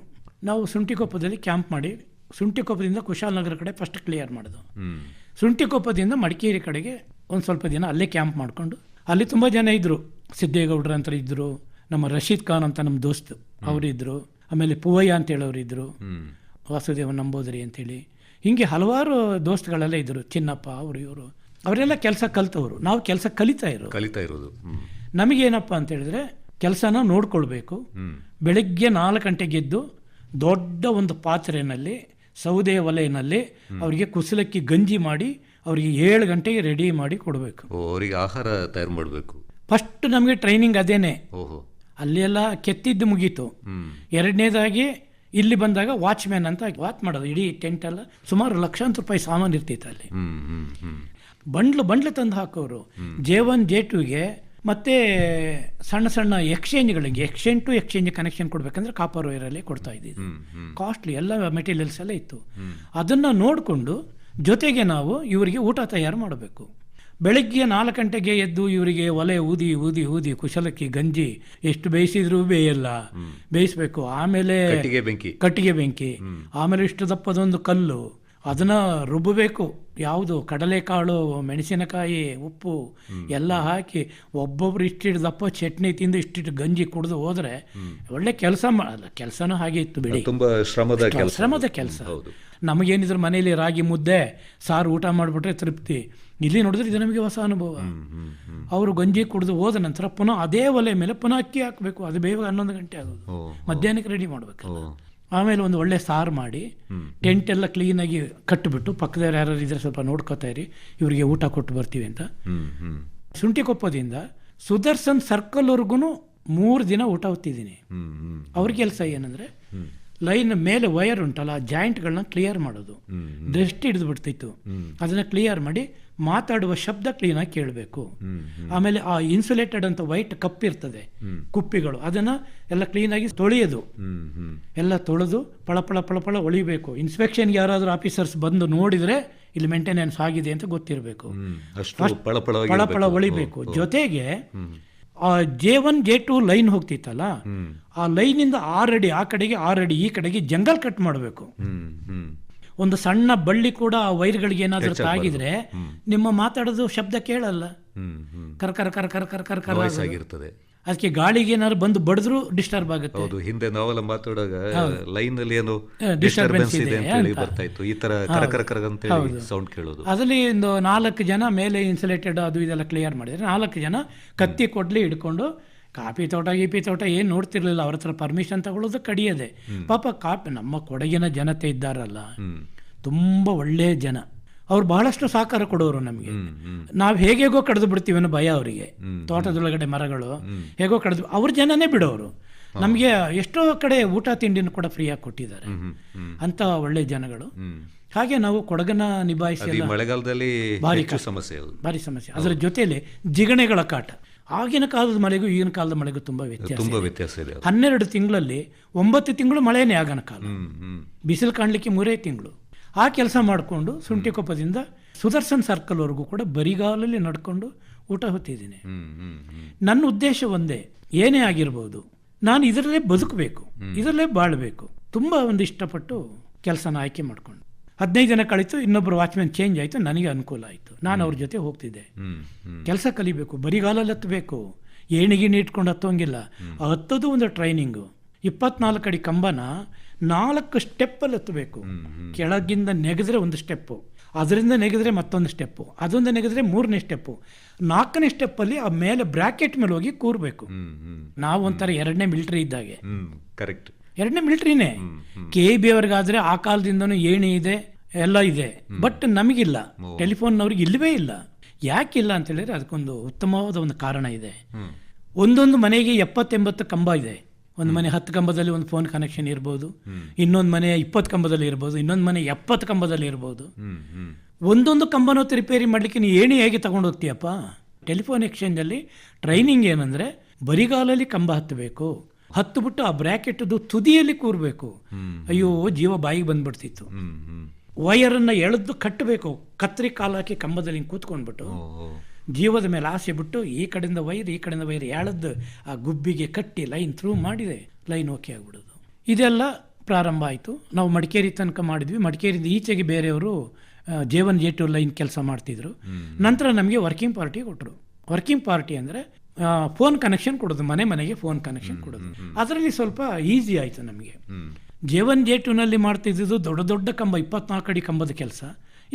ನಾವು ಶುಂಠಿಕೊಪ್ಪದಲ್ಲಿ ಕ್ಯಾಂಪ್ ಮಾಡಿ ಶುಂಠಿಕೊಪ್ಪದಿಂದ ಕುಶಾಲನಗರ ಕಡೆ ಫಸ್ಟ್ ಕ್ಲಿಯರ್ ಮಾಡೋದು. ಶುಂಠಿಕೊಪ್ಪದಿಂದ ಮಡಿಕೇರಿ ಕಡೆಗೆ ಒಂದು ಸ್ವಲ್ಪ ದಿನ ಅಲ್ಲೇ ಕ್ಯಾಂಪ್ ಮಾಡಿಕೊಂಡು, ಅಲ್ಲಿ ತುಂಬ ಜನ ಇದ್ದರು. ಸಿದ್ದೇಗೌಡರು ಅಂತ ಇದ್ದರು, ನಮ್ಮ ರಶೀದ್ ಖಾನ್ ಅಂತ ನಮ್ಮ ದೋಸ್ತು ಅವರಿದ್ದರು, ಆಮೇಲೆ ಪೂವಯ್ಯ ಅಂತ ಹೇಳೋರು ಇದ್ದರು, ವಾಸುದೇವ ನಂಬೋದರಿ ಅಂತೇಳಿ, ಹೀಗೆ ಹಲವಾರು ದೋಸ್ತುಗಳೆಲ್ಲ ಇದ್ದರು, ಚಿನ್ನಪ್ಪ ಅವರು ಇವರು. ಅವರೆಲ್ಲ ಕೆಲಸ ಕಲಿತವರು, ನಾವು ಕೆಲಸ ಕಲಿತಾ ಇರೋದು. ನಮಗೇನಪ್ಪ ಅಂತ ಹೇಳಿದ್ರೆ ಕೆಲಸನ ನೋಡ್ಕೊಳ್ಬೇಕು. ಬೆಳಗ್ಗೆ 4 ಗಂಟೆಗೆ ಎದ್ದು ದೊಡ್ಡ ಒಂದು ಪಾತ್ರೆಯಲ್ಲಿ ಸೌದೆ ಒಲೆಯಲ್ಲಿ ಅವರಿಗೆ ಕುಸಲಕ್ಕಿ ಗಂಜಿ ಮಾಡಿ ಅವರಿಗೆ 7 ಗಂಟೆಗೆ ರೆಡಿ ಮಾಡಿ ಕೊಡಬೇಕು. ಅವರಿಗೆ ಆಹಾರ ತಯಾರು ಮಾಡಬೇಕು. ಫಸ್ಟ್ ನಮಗೆ ಟ್ರೈನಿಂಗ್ ಅದೇನೆ. ಅಲ್ಲೆಲ್ಲ ಕೆತ್ತಿದ್ದು ಮುಗೀತು. 2ನೇದಾಗಿ ಇಲ್ಲಿ ಬಂದಾಗ ವಾಚ್ಮ್ಯಾನ್ ಅಂತ ವಾಚ್ ಮಾಡೋದು. ಇಡೀ ಟೆಂಟ್ ಎಲ್ಲ ಸುಮಾರು ಲಕ್ಷಾಂತರ ರೂಪಾಯಿ ಸಾಮಾನು ಇರ್ತಿತ್ತು ಅಲ್ಲಿ. ಬಂಡ್ಲು ತಂದು ಹಾಕೋರು. J1 J2ಗೆ ಮತ್ತೆ ಸಣ್ಣ ಸಣ್ಣ ಎಕ್ಸ್ಚೇಂಜ್ಗಳಿಗೆ ಎಕ್ಸ್ಚೇಂಜ್ ಟು ಎಕ್ಸ್ಚೇಂಜ್ ಕನೆಕ್ಷನ್ ಕೊಡಬೇಕಂದ್ರೆ ಕಾಪರ್ ವೈರಲ್ಲಿ ಕೊಡ್ತಾ ಇದ್ದಿದ್ದು. ಕಾಸ್ಟ್ಲಿ ಎಲ್ಲ ಮೆಟೀರಿಯಲ್ಸ್ ಎಲ್ಲ ಇತ್ತು. ಅದನ್ನು ನೋಡಿಕೊಂಡು ಜೊತೆಗೆ ನಾವು ಇವರಿಗೆ ಊಟ ತಯಾರು ಮಾಡಬೇಕು. ಬೆಳಗ್ಗೆ 4 ಗಂಟೆಗೆ ಎದ್ದು ಇವರಿಗೆ ಒಲೆ ಊದಿ ಊದಿ ಊದಿ ಕುಶಲಕ್ಕಿ ಗಂಜಿ ಎಷ್ಟು ಬೇಯಿಸಿದ್ರು ಬೇಯಲ್ಲ, ಬೇಯಿಸ್ಬೇಕು. ಆಮೇಲೆ ಕಟ್ಟಿಗೆ ಬೆಂಕಿ, ಆಮೇಲೆ ಇಷ್ಟು ದಪ್ಪದೊಂದು ಕಲ್ಲು, ಅದನ್ನು ರುಬ್ಬಬೇಕು. ಯಾವುದು ಕಡಲೆಕಾಳು, ಮೆಣಸಿನಕಾಯಿ, ಉಪ್ಪು ಎಲ್ಲ ಹಾಕಿ ಒಬ್ಬೊಬ್ರು ಇಷ್ಟಿಟ್ಟು ದಪ್ಪ ಚಟ್ನಿ ತಿಂದು ಇಷ್ಟಿಟ್ಟು ಗಂಜಿ ಕುಡಿದು ಹೋದರೆ ಒಳ್ಳೆ ಕೆಲಸ ಕೆಲಸನೂ ಹಾಗೆ ಇತ್ತು. ಬಿಡಿ, ತುಂಬ ಶ್ರಮದ ಕೆಲಸ. ನಮಗೇನಿದ್ರು ಮನೇಲಿ ರಾಗಿ ಮುದ್ದೆ ಸಾರು ಊಟ ಮಾಡಿಬಿಟ್ರೆ ತೃಪ್ತಿ. ಇಲ್ಲಿ ನೋಡಿದ್ರೆ ಇದು ನಮಗೆ ಹೊಸ ಅನುಭವ. ಅವರು ಗಂಜಿ ಕುಡಿದು ಹೋದ ನಂತರ ಪುನಃ ಅದೇ ಒಲೆ ಮೇಲೆ ಪುನಃ ಅಕ್ಕಿ ಹಾಕಬೇಕು. ಅದು ಬೇಗ 11 ಗಂಟೆ ಆಗೋದು. ಮಧ್ಯಾಹ್ನಕ್ಕೆ ರೆಡಿ ಮಾಡಬೇಕು. ಆಮೇಲೆ ಒಂದು ಒಳ್ಳೆ ಸಾರು ಮಾಡಿ ಟೆಂಟ್ ಎಲ್ಲ ಕ್ಲೀನಾಗಿ ಕಟ್ಟಿಬಿಟ್ಟು ಪಕ್ಕದವ್ರು ಯಾರು ಇದ್ರೆ ಸ್ವಲ್ಪ ನೋಡ್ಕೋತಾ ಇರಿ, ಇವರಿಗೆ ಊಟ ಕೊಟ್ಟು ಬರ್ತೀವಿ ಅಂತ. ಶುಂಠಿಕೊಪ್ಪದಿಂದ ಸುದರ್ಶನ್ ಸರ್ಕಲ್ವರೆಗೂ 3 ದಿನ ಊಟ ಹೊತ್ತಿದ್ದೀನಿ. ಅವ್ರ ಕೆಲಸ ಏನಂದರೆ ಲೈನ್ ಮೇಲೆ ವೈರ್ ಉಂಟಲ್ಲ, ಆ ಜಾಯಿಂಟ್ಗಳನ್ನ ಕ್ಲಿಯರ್ ಮಾಡೋದು. ದೃಷ್ಟಿ ಹಿಡಿದು ಬಿಡ್ತಿತ್ತು. ಅದನ್ನು ಕ್ಲಿಯರ್ ಮಾಡಿ ಮಾತಾಡುವ ಶಬ್ದ ಕ್ಲೀನಾಗಿ ಕೇಳಬೇಕು. ಆಮೇಲೆ ಆ ಇನ್ಸುಲೇಟೆಡ್ ಅಂತ ವೈಟ್ ಕಪ್ ಇರ್ತದೆ, ಕುಪ್ಪಿಗಳು, ಅದನ್ನು ಎಲ್ಲ ಕ್ಲೀನಾಗಿ ತೊಳೆಯೋದು. ಎಲ್ಲ ತೊಳೆದು ಪಳಪಳ ಪಳಪಳ ಒಳಿಬೇಕು. ಇನ್ಸ್ಪೆಕ್ಷನ್ಗೆ ಯಾರಾದರೂ ಆಫೀಸರ್ಸ್ ಬಂದು ನೋಡಿದರೆ ಇಲ್ಲಿ ಮೇಂಟೆನೆನ್ಸ್ ಆಗಿದೆ ಅಂತ ಗೊತ್ತಿರಬೇಕು. ಪಳಪಳ ಒಳಿಬೇಕು. ಜೊತೆಗೆ ಆ J1 J2 ಲೈನ್ ಹೋಗ್ತಿತ್ತಲ್ಲ, ಆ ಲೈನಿಂದ 6 ಅಡಿ ಆ ಕಡೆಗೆ 6 ಅಡಿ ಈ ಕಡೆಗೆ ಜಂಗಲ್ ಕಟ್ ಮಾಡಬೇಕು. ಒಂದು ಸಣ್ಣ ಬಳ್ಳಿ ಕೂಡ ಆ ವೈರ್ಗಳಿಗೆ ಏನಾದರೂ ತಾಗಿದ್ರೆ ನಿಮ್ಮ ಮಾತಾಡೋದು ಶಬ್ದ ಕೇಳಲ್ಲ, ಕರ್ಕರ ಕರ್ಕರ ಕರ್ಕರ ಕರ್ ಆಗಿರ್ತದೆ. ಅದಕ್ಕೆ ಗಾಳಿಗೆ ಏನಾದ್ರು ಬಂದು ಬಡಿದ್ರು ಡಿಸ್ಟರ್ಬ್ ಆಗುತ್ತೆ. ಹೌದು, ಹಿಂದೆ ನಾವೆಲ್ಲ ಮಾತಾಡುವಾಗ ಲೈನ್ ಅಲ್ಲಿ ಏನೋ ಡಿಸ್ಟರ್ಬೆನ್ಸ್ ಇದೆ ಅಂತ ಹೇಳಿ ಬರ್ತಾ ಇತ್ತು. ಈ ತರ ಕರಕರ ಕರ ಅಂತ ಹೇಳಿ ಸೌಂಡ್ ಕೇಳೋದು. ಅದರಲ್ಲಿ ಒಂದು 4 ಜನ ಮೇಲೆ ಇನ್ಸುಲೇಟೆಡ್ ಅದು ಇದೆಲ್ಲ ಕ್ಲಿಯರ್ ಮಾಡಿದ್ರೆ 4 ಜನ ಕತ್ತಿ ಕೊಡ್ಲಿ ಹಿಡ್ಕೊಂಡು ಕಾಫಿ ತೋಟ ಗೀಪಿ ತೋಟ ಏನು ನೋಡ್ತಿರ್ಲಿಲ್ಲ. ಅವ್ರ ಹತ್ರ ಪರ್ಮಿಷನ್ ತಗೊಳ್ಳೋದು ಕಡಿಯದೆ. ಪಾಪ ನಮ್ಮ ಕೊಡಗಿನ ಜನತೆ ಇದ್ದಾರಲ್ಲ, ತುಂಬ ಒಳ್ಳೆಯ ಜನ. ಅವ್ರು ಬಹಳಷ್ಟು ಸಹಕಾರ ಕೊಡೋರು ನಮಗೆ. ನಾವು ಹೇಗೇಗೋ ಕಡ್ದು ಬಿಡ್ತೀವಿ ಅನ್ನೋ ಭಯ ಅವರಿಗೆ. ತೋಟದೊಳಗಡೆ ಮರಗಳು ಹೇಗೋ ಕಡ್ದು ಅವ್ರ ಜನನೇ ಬಿಡೋರು. ನಮಗೆ ಎಷ್ಟೋ ಕಡೆ ಊಟ ತಿಂಡಿನೂ ಕೂಡ ಫ್ರೀಯಾಗಿ ಕೊಟ್ಟಿದ್ದಾರೆ. ಅಂತ ಒಳ್ಳೆ ಜನಗಳು. ಹಾಗೆ ನಾವು ಕೊಡಗನ ನಿಭಾಯಿಸಿ ಮಳೆಗಾಲದಲ್ಲಿ ಭಾರಿ ಸಮಸ್ಯೆ. ಅದರ ಜೊತೆಯಲ್ಲಿ ಜಿಗಣೆಗಳ ಕಾಟ. ಆಗಿನ ಕಾಲದ ಮಳೆಗೂ ಈಗಿನ ಕಾಲದ ಮಳೆಗೂ ತುಂಬ ವ್ಯತ್ಯಾಸ ಇದೆ. 12 ತಿಂಗಳಲ್ಲಿ 9 ತಿಂಗಳು ಮಳೆನೇ ಆಗನ ಕಾಲ, ಬಿಸಿಲು ಕಾಣಲಿಕ್ಕೆ 3 ತಿಂಗಳು. ಆ ಕೆಲಸ ಮಾಡಿಕೊಂಡು ಶುಂಠಿಕೊಪ್ಪದಿಂದ ಸುದರ್ಶನ್ ಸರ್ಕಲ್ವರೆಗೂ ಕೂಡ ಬರಿಗಾಲಲ್ಲಿ ನಡ್ಕೊಂಡು ಊಟ ಹೊತ್ತಿದ್ದೀನಿ. ನನ್ನ ಉದ್ದೇಶ ಒಂದೇ, ಏನೇ ಆಗಿರ್ಬೋದು, ನಾನು ಇದರಲ್ಲೇ ಬದುಕಬೇಕು, ಇದರಲ್ಲೇ ಬಾಳಬೇಕು. ತುಂಬ ಒಂದು ಇಷ್ಟಪಟ್ಟು ಕೆಲಸನ ಆಯ್ಕೆ ಮಾಡಿಕೊಂಡು 15 ದಿನ ಕಳೀತು. ಇನ್ನೊಬ್ಬರು ವಾಚ್ಮ್ಯಾನ್ ಚೇಂಜ್ ಆಯಿತು, ನನಗೆ ಅನುಕೂಲ ಆಯಿತು. ನಾನು ಅವ್ರ ಜೊತೆ ಹೋಗ್ತಿದ್ದೆ. ಕೆಲಸ ಕಲಿಬೇಕು, ಬರಿಗಾಲಲ್ಲಿ ಹತ್ತಬೇಕು, ಏಣಿಗಿಣಿ ಇಟ್ಕೊಂಡು ಹತ್ತೋಂಗಿಲ್ಲ. ಹತ್ತೋದು ಒಂದು ಟ್ರೈನಿಂಗು. 24 ಅಡಿ ಕಂಬನ 4 ಸ್ಟೆಪ್ಪಲ್ಲಿ ಹತ್ತಬೇಕು. ಕೆಳಗಿಂದ ನೆಗೆದ್ರೆ ಒಂದು ಸ್ಟೆಪ್ಪು, ಅದರಿಂದ ನೆಗೆದ್ರೆ ಮತ್ತೊಂದು ಸ್ಟೆಪ್ಪು, ಅದೊಂದು ನೆಗೆದ್ರೆ 3ನೇ ಸ್ಟೆಪ್ಪು, 4ನೇ ಸ್ಟೆಪ್ಪಲ್ಲಿ ಆ ಮೇಲೆ ಬ್ರಾಕೆಟ್ ಮೇಲೆ ಹೋಗಿ ಕೂರಬೇಕು. ನಾವು ಒಂಥರ 2ನೇ ಮಿಲಿಟರಿ ಇದ್ದಾಗೆ. ಕರೆಕ್ಟ್, 2ನೇ ಮಿಲಿಟರಿನೇ. KB ಅವ್ರಿಗಾದ್ರೆ ಆ ಕಾಲದಿಂದನೂ ಏಣಿ ಇದೆ, ಎಲ್ಲ ಇದೆ. ಬಟ್ ನಮಗಿಲ್ಲ, ಟೆಲಿಫೋನ್ನವ್ರಿಗೆ ಇಲ್ಲವೇ ಇಲ್ಲ. ಯಾಕಿಲ್ಲ ಅಂತ ಹೇಳಿದ್ರೆ ಅದಕ್ಕೊಂದು ಉತ್ತಮವಾದ ಒಂದು ಕಾರಣ ಇದೆ. ಒಂದೊಂದು ಮನೆಗೆ 70-80 ಕಂಬ ಇದೆ. ಒಂದು ಮನೆ 10 ಕಂಬದಲ್ಲಿ ಒಂದು ಫೋನ್ ಕನೆಕ್ಷನ್ ಇರ್ಬೋದು, ಇನ್ನೊಂದು ಮನೆ 20 ಕಂಬದಲ್ಲಿ ಇರ್ಬೋದು, ಇನ್ನೊಂದು ಮನೆ 70 ಕಂಬದಲ್ಲಿ ಇರ್ಬೋದು. ಒಂದೊಂದು ಕಂಬನೂ ರಿಪೇರಿ ಮಾಡಲಿಕ್ಕೆ ನೀನು ಏಣಿ ಹೇಗೆ ತಗೊಂಡು ಹೋಗ್ತೀಯಪ್ಪ? ಟೆಲಿಫೋನ್ ಎಕ್ಸ್ಚೇಂಜಲ್ಲಿ ಟ್ರೈನಿಂಗ್ ಏನಂದರೆ ಬರಿಗಾಲಲ್ಲಿ ಕಂಬ ಹತ್ತಬೇಕು, ಹತ್ತುಬಿಟ್ಟು ಆ ಬ್ರ್ಯಾಕೆಟ್ದು ತುದಿಯಲ್ಲಿ ಕೂರಬೇಕು. ಅಯ್ಯೋ ಜೀವ ಬಾಯಿಗೆ ಬಂದ್ಬಿಡ್ತಿತ್ತು. ವಯರನ್ನು ಎಳೆದು ಕಟ್ಟಬೇಕು, ಕತ್ತರಿ ಕಾಲು ಹಾಕಿ ಕಂಬದಲ್ಲಿ ಹಿಂಗೆ ಕೂತ್ಕೊಂಡ್ಬಿಟ್ಟು ಜೀವದ ಮೇಲೆ ಆಸೆ ಬಿಟ್ಟು ಈ ಕಡೆಯಿಂದ ವೈರ್ ಎಳೆದು ಆ ಗುಬ್ಬಿಗೆ ಕಟ್ಟಿ ಲೈನ್ ಥ್ರೂ ಮಾಡಿದೆ, ಲೈನ್ ಓಕೆ ಆಗಿಬಿಡೋದು. ಇದೆಲ್ಲ ಪ್ರಾರಂಭ ಆಯಿತು. ನಾವು ಮಡಿಕೇರಿ ತನಕ ಮಾಡಿದ್ವಿ. ಮಡಿಕೇರಿಯಿಂದ ಈಚೆಗೆ ಬೇರೆಯವರು J1 J2 ಲೈನ್ ಕೆಲಸ ಮಾಡ್ತಿದ್ರು. ನಂತರ ನಮಗೆ ವರ್ಕಿಂಗ್ ಪಾರ್ಟಿ ಕೊಟ್ಟರು. ವರ್ಕಿಂಗ್ ಪಾರ್ಟಿ ಅಂದರೆ ಫೋನ್ ಕನೆಕ್ಷನ್ ಕೊಡೋದು, ಮನೆಗೆ ಫೋನ್ ಕನೆಕ್ಷನ್ ಕೊಡೋದು. ಅದರಲ್ಲಿ ಸ್ವಲ್ಪ ಈಸಿ ಆಯಿತು ನಮಗೆ. J1 J2ನಲ್ಲಿ ಮಾಡ್ತಿದ್ದು ದೊಡ್ಡ ದೊಡ್ಡ ಕಂಬ, 24 ಅಡಿ ಕಂಬದ ಕೆಲಸ.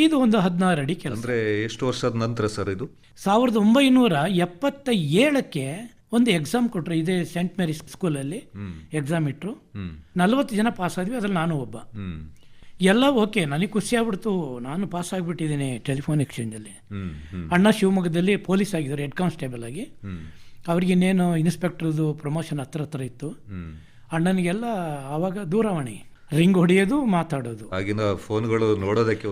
ಇದು ಒಂದು 16 ಅಡಿ ಕೆಲಸ. ಅಂದರೆ ಎಷ್ಟು ವರ್ಷದ ನಂತರ ಸರ್ ಇದು? 1977ಕ್ಕೆ ಒಂದು ಎಕ್ಸಾಮ್ ಕೊಟ್ಟರು. ಇದೇ ಸೆಂಟ್ ಮೇರಿಸ್ ಸ್ಕೂಲಲ್ಲಿ ಎಕ್ಸಾಮ್ ಇಟ್ಟರು. 40 ಜನ ಪಾಸ್ ಆದ್ವಿ, ಅದ್ರಲ್ಲಿ ನಾನು ಒಬ್ಬ. ಎಲ್ಲ ಓಕೆ, ನನಗೆ ಖುಷಿ ಆಗ್ಬಿಡ್ತು, ನಾನು ಪಾಸ್ ಆಗಿಬಿಟ್ಟಿದ್ದೀನಿ ಟೆಲಿಫೋನ್ ಎಕ್ಸ್ಚೇಂಜಲ್ಲಿ. ಅಣ್ಣ ಶಿವಮೊಗ್ಗದಲ್ಲಿ ಪೊಲೀಸ್ ಆಗಿದ್ದಾರೆ, ಹೆಡ್ ಕಾನ್ಸ್ಟೇಬಲ್ ಆಗಿ. ಅವ್ರಿಗಿನ್ನೇನು ಇನ್ಸ್ಪೆಕ್ಟರ್ದು ಪ್ರಮೋಷನ್ ಹತ್ರ ಇತ್ತು. ಅಣ್ಣನಿಗೆಲ್ಲ ಆವಾಗ ದೂರವಾಣಿ ರಿಂಗ್ ಹೊಡೆಯೋದು, ಮಾತಾಡೋದು. ಆಗಿನ ಫೋನ್ಗಳು ನೋಡೋದಕ್ಕೆ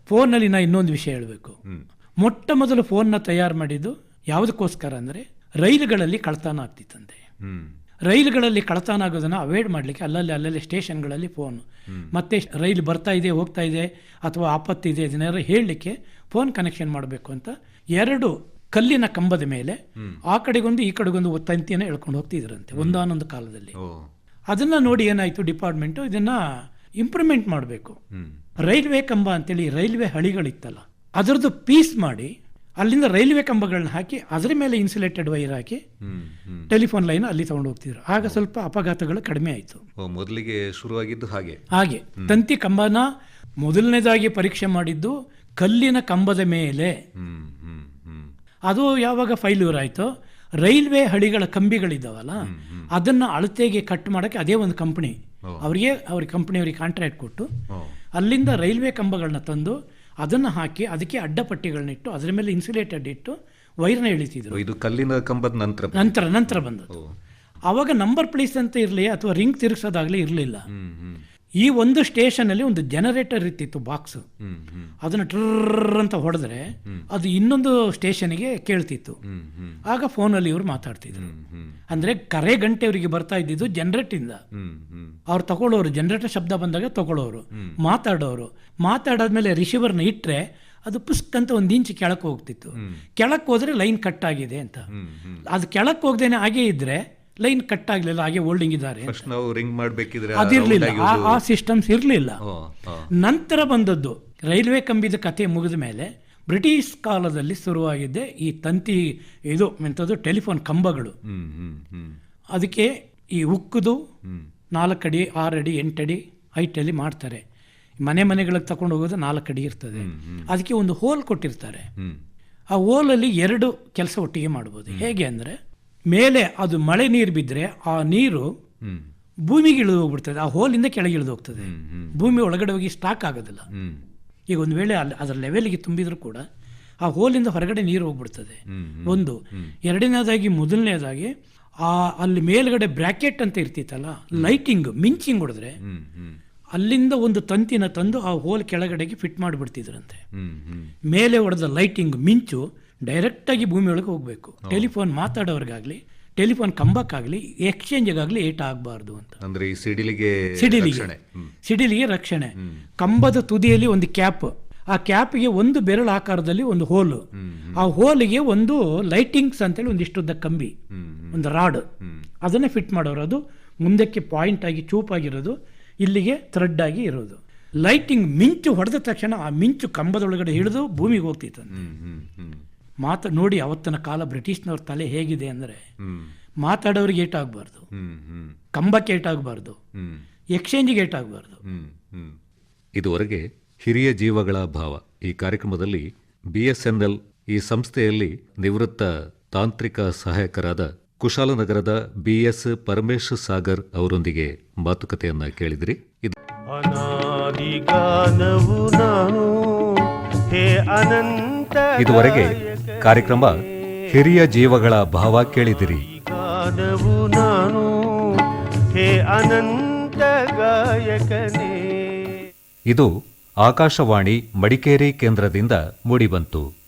ಫೋನಲ್ಲಿ ನಾ ಇನ್ನೊಂದು ವಿಷಯ ಹೇಳಬೇಕು. ಮೊಟ್ಟ ಮೊದಲು ಫೋನ್ನ ತಯಾರು ಮಾಡಿದ್ದು ಯಾವುದಕ್ಕೋಸ್ಕರ ಅಂದರೆ ರೈಲುಗಳಲ್ಲಿ ಕಳ್ತನ ಆಗ್ತಿತ್ತಂತೆ. ರೈಲುಗಳಲ್ಲಿ ಕಳ್ತನ ಆಗೋದನ್ನು ಅವಾಯ್ಡ್ ಮಾಡಲಿಕ್ಕೆ ಅಲ್ಲಲ್ಲಿ ಸ್ಟೇಷನ್ಗಳಲ್ಲಿ ಫೋನ್, ಮತ್ತೆ ರೈಲು ಬರ್ತಾ ಇದೆ ಹೋಗ್ತಾ ಇದೆ ಅಥವಾ ಆಪತ್ತಿದೆ ಇದನ್ನೆಲ್ಲ ಹೇಳಲಿಕ್ಕೆ ಫೋನ್ ಕನೆಕ್ಷನ್ ಮಾಡಬೇಕು ಅಂತ 2 ಕಲ್ಲಿನ ಕಂಬದ ಮೇಲೆ ಆ ಕಡೆಗೊಂದು ಈ ಕಡೆಗೊಂದು ತಂತಿಯನ್ನು ಎಳ್ಕೊಂಡು ಹೋಗ್ತಿದ್ರಂತೆ ಒಂದಾನೊಂದು ಕಾಲದಲ್ಲಿ. ಅದನ್ನು ನೋಡಿ ಏನಾಯಿತು, ಡಿಪಾರ್ಟ್ಮೆಂಟು ಇದನ್ನು ಇಂಪ್ರೂವ್ಮೆಂಟ್ ಮಾಡಬೇಕು. ರೈಲ್ವೆ ಕಂಬ ಅಂತೇಳಿ ರೈಲ್ವೆ ಹಳಿಗಳಿತ್ತಲ್ಲ, ಅದರದ್ದು ಪೀಸ್ ಮಾಡಿ ಅಲ್ಲಿಂದ ರೈಲ್ವೆ ಕಂಬಗಳನ್ನ ಹಾಕಿ ಅದರ ಮೇಲೆ ಇನ್ಸುಲೇಟೆಡ್ ವೈರ್ ಹಾಕಿ ಟೆಲಿಫೋನ್ ಲೈನ್ ಅಲ್ಲಿ ತಗೊಂಡು ಹೋಗ್ತಿದ್ರು. ಆಗ ಸ್ವಲ್ಪ ಅಪಘಾತಗಳು ಕಡಿಮೆ ಆಯಿತು. ಮೊದಲಿಗೆ ಶುರುವಾಗಿದ್ದು ಹಾಗೆ ತಂತಿ ಕಂಬನ ಮೊದಲನೇದಾಗಿ ಪರೀಕ್ಷೆ ಮಾಡಿದ್ದು ಕಲ್ಲಿನ ಕಂಬದ ಮೇಲೆ. ಅದು ಯಾವಾಗ ಫೈಲ್ಯೂರ್ ಆಯಿತು, ರೈಲ್ವೆ ಹಳಿಗಳ ಕಂಬಿಗಳಿದ್ದಾವಲ್ಲ ಅದನ್ನು ಅಳತೆಗೆ ಕಟ್ ಮಾಡೋಕ್ಕೆ ಅದೇ ಒಂದು ಕಂಪ್ನಿ ಅವ್ರ ಕಂಪ್ನಿಯವ್ರಿಗೆ ಕಾಂಟ್ರಾಕ್ಟ್ ಕೊಟ್ಟು ಅಲ್ಲಿಂದ ರೈಲ್ವೆ ಕಂಬಗಳನ್ನ ತಂದು ಅದನ್ನು ಹಾಕಿ ಅದಕ್ಕೆ ಅಡ್ಡಪಟ್ಟಿಗಳನ್ನಿಟ್ಟು ಅದರ ಮೇಲೆ ಇನ್ಸುಲೇಟೆಡ್ ಇಟ್ಟು ವೈರ್ನ ಎಳಿತಿದ್ರು. ಇದು ಕಲ್ಲಿನ ಕಂಬದ ನಂತರ ಬಂದದ್ದು. ಆವಾಗ ನಂಬರ್ ಪ್ಲೇಸ್ ಅಂತ ಇರಲಿ ಅಥವಾ ರಿಂಗ್ ತಿರುಗಿಸೋದಾಗಲಿ ಇರಲಿಲ್ಲ. ಈ ಒಂದು ಸ್ಟೇಷನಲ್ಲಿ ಒಂದು ಜನರೇಟರ್ ಇರ್ತಿತ್ತು, ಬಾಕ್ಸ್. ಅದನ್ನು ಟ್ರರ್ ಅಂತ ಹೊಡೆದ್ರೆ ಅದು ಇನ್ನೊಂದು ಸ್ಟೇಷನ್ಗೆ ಕೇಳ್ತಿತ್ತು. ಆಗ ಫೋನಲ್ಲಿ ಇವರು ಮಾತಾಡ್ತಿದ್ರು. ಅಂದ್ರೆ ಕರೆ ಗಂಟೆ ಅವರಿಗೆ ಬರ್ತಾ ಇದ್ದಿದ್ದು ಜನರೇಟಿಂದ. ಅವ್ರು ತಗೊಳ್ಳೋರು, ಜನರೇಟರ್ ಶಬ್ದ ಬಂದಾಗ ತಗೊಳ್ಳೋರು, ಮಾತಾಡಾದ್ಮೇಲೆ ರಿಸೀವರ್ನ ಇಟ್ಟರೆ ಅದು ಪುಸ್ಕ್ ಅಂತ 1 ಇಂಚ್ ಕೆಳಕ್ಕೆ ಹೋಗ್ತಿತ್ತು. ಕೆಳಕ್ಕೆ ಹೋದ್ರೆ ಲೈನ್ ಕಟ್ ಆಗಿದೆ ಅಂತ. ಅದು ಕೆಳಕ್ಕೆ ಹೋಗ್ದೇನೆ ಹಾಗೆ ಇದ್ರೆ ಲೈನ್ ಕಟ್ ಆಗಲಿಲ್ಲ, ಹಾಗೆ ಹೋಲ್ಡಿಂಗ್ ಇದ್ದಾರೆ. ಅದಿರಲಿಲ್ಲ, ಆ ಸಿಸ್ಟಮ್ಸ್ ಇರಲಿಲ್ಲ. ನಂತರ ಬಂದದ್ದು ರೈಲ್ವೆ ಕಂಬಿದ ಕತೆ ಮುಗಿದ ಮೇಲೆ ಬ್ರಿಟಿಷ್ ಕಾಲದಲ್ಲಿ ಶುರುವಾಗಿದ್ದೆ ಈ ತಂತಿ ಇದು ಎಂಥದ್ದು ಟೆಲಿಫೋನ್ ಕಂಬಗಳು. ಅದಕ್ಕೆ ಈ ಉಕ್ಕುದು 4 ಅಡಿ 6 ಅಡಿ 8 ಅಡಿ ಹೈಟಲ್ಲಿ ಮಾಡ್ತಾರೆ. ಮನೆಗಳಿಗೆ ತಗೊಂಡು ಹೋಗೋದು 4 ಅಡಿ ಇರ್ತದೆ. ಅದಕ್ಕೆ ಒಂದು ಹೋಲ್ ಕೊಟ್ಟಿರ್ತಾರೆ. ಆ ಹೋಲಲ್ಲಿ 2 ಕೆಲಸ ಒಟ್ಟಿಗೆ ಮಾಡ್ಬೋದು. ಹೇಗೆ ಅಂದರೆ ಮೇಲೆ ಅದು ಮಳೆ ನೀರು ಬಿದ್ದರೆ ಆ ನೀರು ಭೂಮಿಗೆ ಇಳಿದು ಹೋಗ್ಬಿಡ್ತದೆ, ಆ ಹೋಲಿಂದ ಕೆಳಗೆ ಇಳಿದು ಹೋಗ್ತದೆ. ಭೂಮಿ ಒಳಗಡೆ ಹೋಗಿ ಸ್ಟಾಕ್ ಆಗೋದಿಲ್ಲ. ಈಗ ಒಂದು ವೇಳೆ ಅದರ ಲೆವೆಲ್ಗೆ ತುಂಬಿದ್ರು ಕೂಡ ಆ ಹೋಲಿಂದ ಹೊರಗಡೆ ನೀರು ಹೋಗ್ಬಿಡ್ತದೆ. ಒಂದು. ಮೊದಲನೇದಾಗಿ ಅಲ್ಲಿ ಮೇಲ್ಗಡೆ ಬ್ರ್ಯಾಕೆಟ್ ಅಂತ ಇರ್ತಿತ್ತಲ್ಲ, ಲೈಟಿಂಗ್ ಮಿಂಚಿಂಗ್ ಹೊಡೆದ್ರೆ ಅಲ್ಲಿಂದ ಒಂದು ತಂತಿನ ತಂದು ಆ ಹೋಲ್ ಕೆಳಗಡೆಗೆ ಫಿಟ್ ಮಾಡಿಬಿಡ್ತಿದ್ರಂತೆ. ಮೇಲೆ ಹೊಡೆದ ಲೈಟಿಂಗ್ ಮಿಂಚು ಡೈರೆಕ್ಟಾಗಿ ಭೂಮಿ ಒಳಗೆ ಹೋಗಬೇಕು. ಟೆಲಿಫೋನ್ ಮಾತಾಡೋರ್ಗಾಗಲಿ ಟೆಲಿಫೋನ್ ಕಂಬಕ್ಕಾಗಲಿ ಎಕ್ಸ್ಚೇಂಜ್ಗಾಗಲಿ ಏಟ ಆಗಬಾರ್ದು ಅಂತ. ಅಂದರೆ ಸಿಡಿಲಿಗೆ ರಕ್ಷಣೆ. ಕಂಬದ ತುದಿಯಲ್ಲಿ ಒಂದು ಕ್ಯಾಪ್, ಆ ಕ್ಯಾಪ್ಗೆ ಒಂದು ಬೆರಳು ಆಕಾರದಲ್ಲಿ ಒಂದು ಹೋಲು, ಆ ಹೋಲಿಗೆ ಒಂದು ಲೈಟಿಂಗ್ಸ್ ಅಂತೇಳಿ ಒಂದಿಷ್ಟುದ್ದ ಕಂಬಿ, ಒಂದು ರಾಡ್, ಅದನ್ನೇ ಫಿಟ್ ಮಾಡೋರು. ಅದು ಮುಂದಕ್ಕೆ ಪಾಯಿಂಟ್ ಆಗಿ ಚೂಪಾಗಿರೋದು, ಇಲ್ಲಿಗೆ ಥ್ರೆಡ್ ಆಗಿ ಇರೋದು. ಲೈಟಿಂಗ್ ಮಿಂಚು ಹೊಡೆದ ತಕ್ಷಣ ಆ ಮಿಂಚು ಕಂಬದೊಳಗಡೆ ಹಿಡಿದು ಭೂಮಿಗೆ ಹೋಗ್ತಿತ್ತು. ನೋಡಿ ಅವತ್ತಿನ ಕಾಲ ಬ್ರಿಟಿಷ್ನವ್ರ ತಲೆ ಹೇಗಿದೆ ಅಂದರೆ ಮಾತಾಡೋರಿಗೆ ಏಟಾಗಬಾರ್ದು, ಕಂಬಕ್ಕೆ ಏಟಾಗಬಾರ್ದು, ಎಕ್ಸ್ಚೇಂಜಿಗೆ ಏಟಾಗಬಾರ್ದು. ಇದುವರೆಗೆ ಹಿರಿಯ ಜೀವಗಳ ಭಾವ ಈ ಕಾರ್ಯಕ್ರಮದಲ್ಲಿ BSNL ಈ ಸಂಸ್ಥೆಯಲ್ಲಿ ನಿವೃತ್ತ ತಾಂತ್ರಿಕ ಸಹಾಯಕರಾದ ಕುಶಾಲನಗರದ BS ಪರಮೇಶ್ ಸಾಗರ್ ಅವರೊಂದಿಗೆ ಮಾತುಕತೆಯನ್ನ ಕೇಳಿದ್ರಿ. ಇದುವರೆಗೆ ಕಾರ್ಯಕ್ರಮ ಹಿರಿಯ ಜೀವಗಳ ಭಾವ ಕೇಳಿದಿರಿ. ಗಾನವು ನಾನು ಹೇ ಅನಂತ ಗಾಯಕನೇ. ಇದು ಆಕಾಶವಾಣಿ ಮಡಿಕೇರಿ ಕೇಂದ್ರದಿಂದ ಮೂಡಿಬಂತು.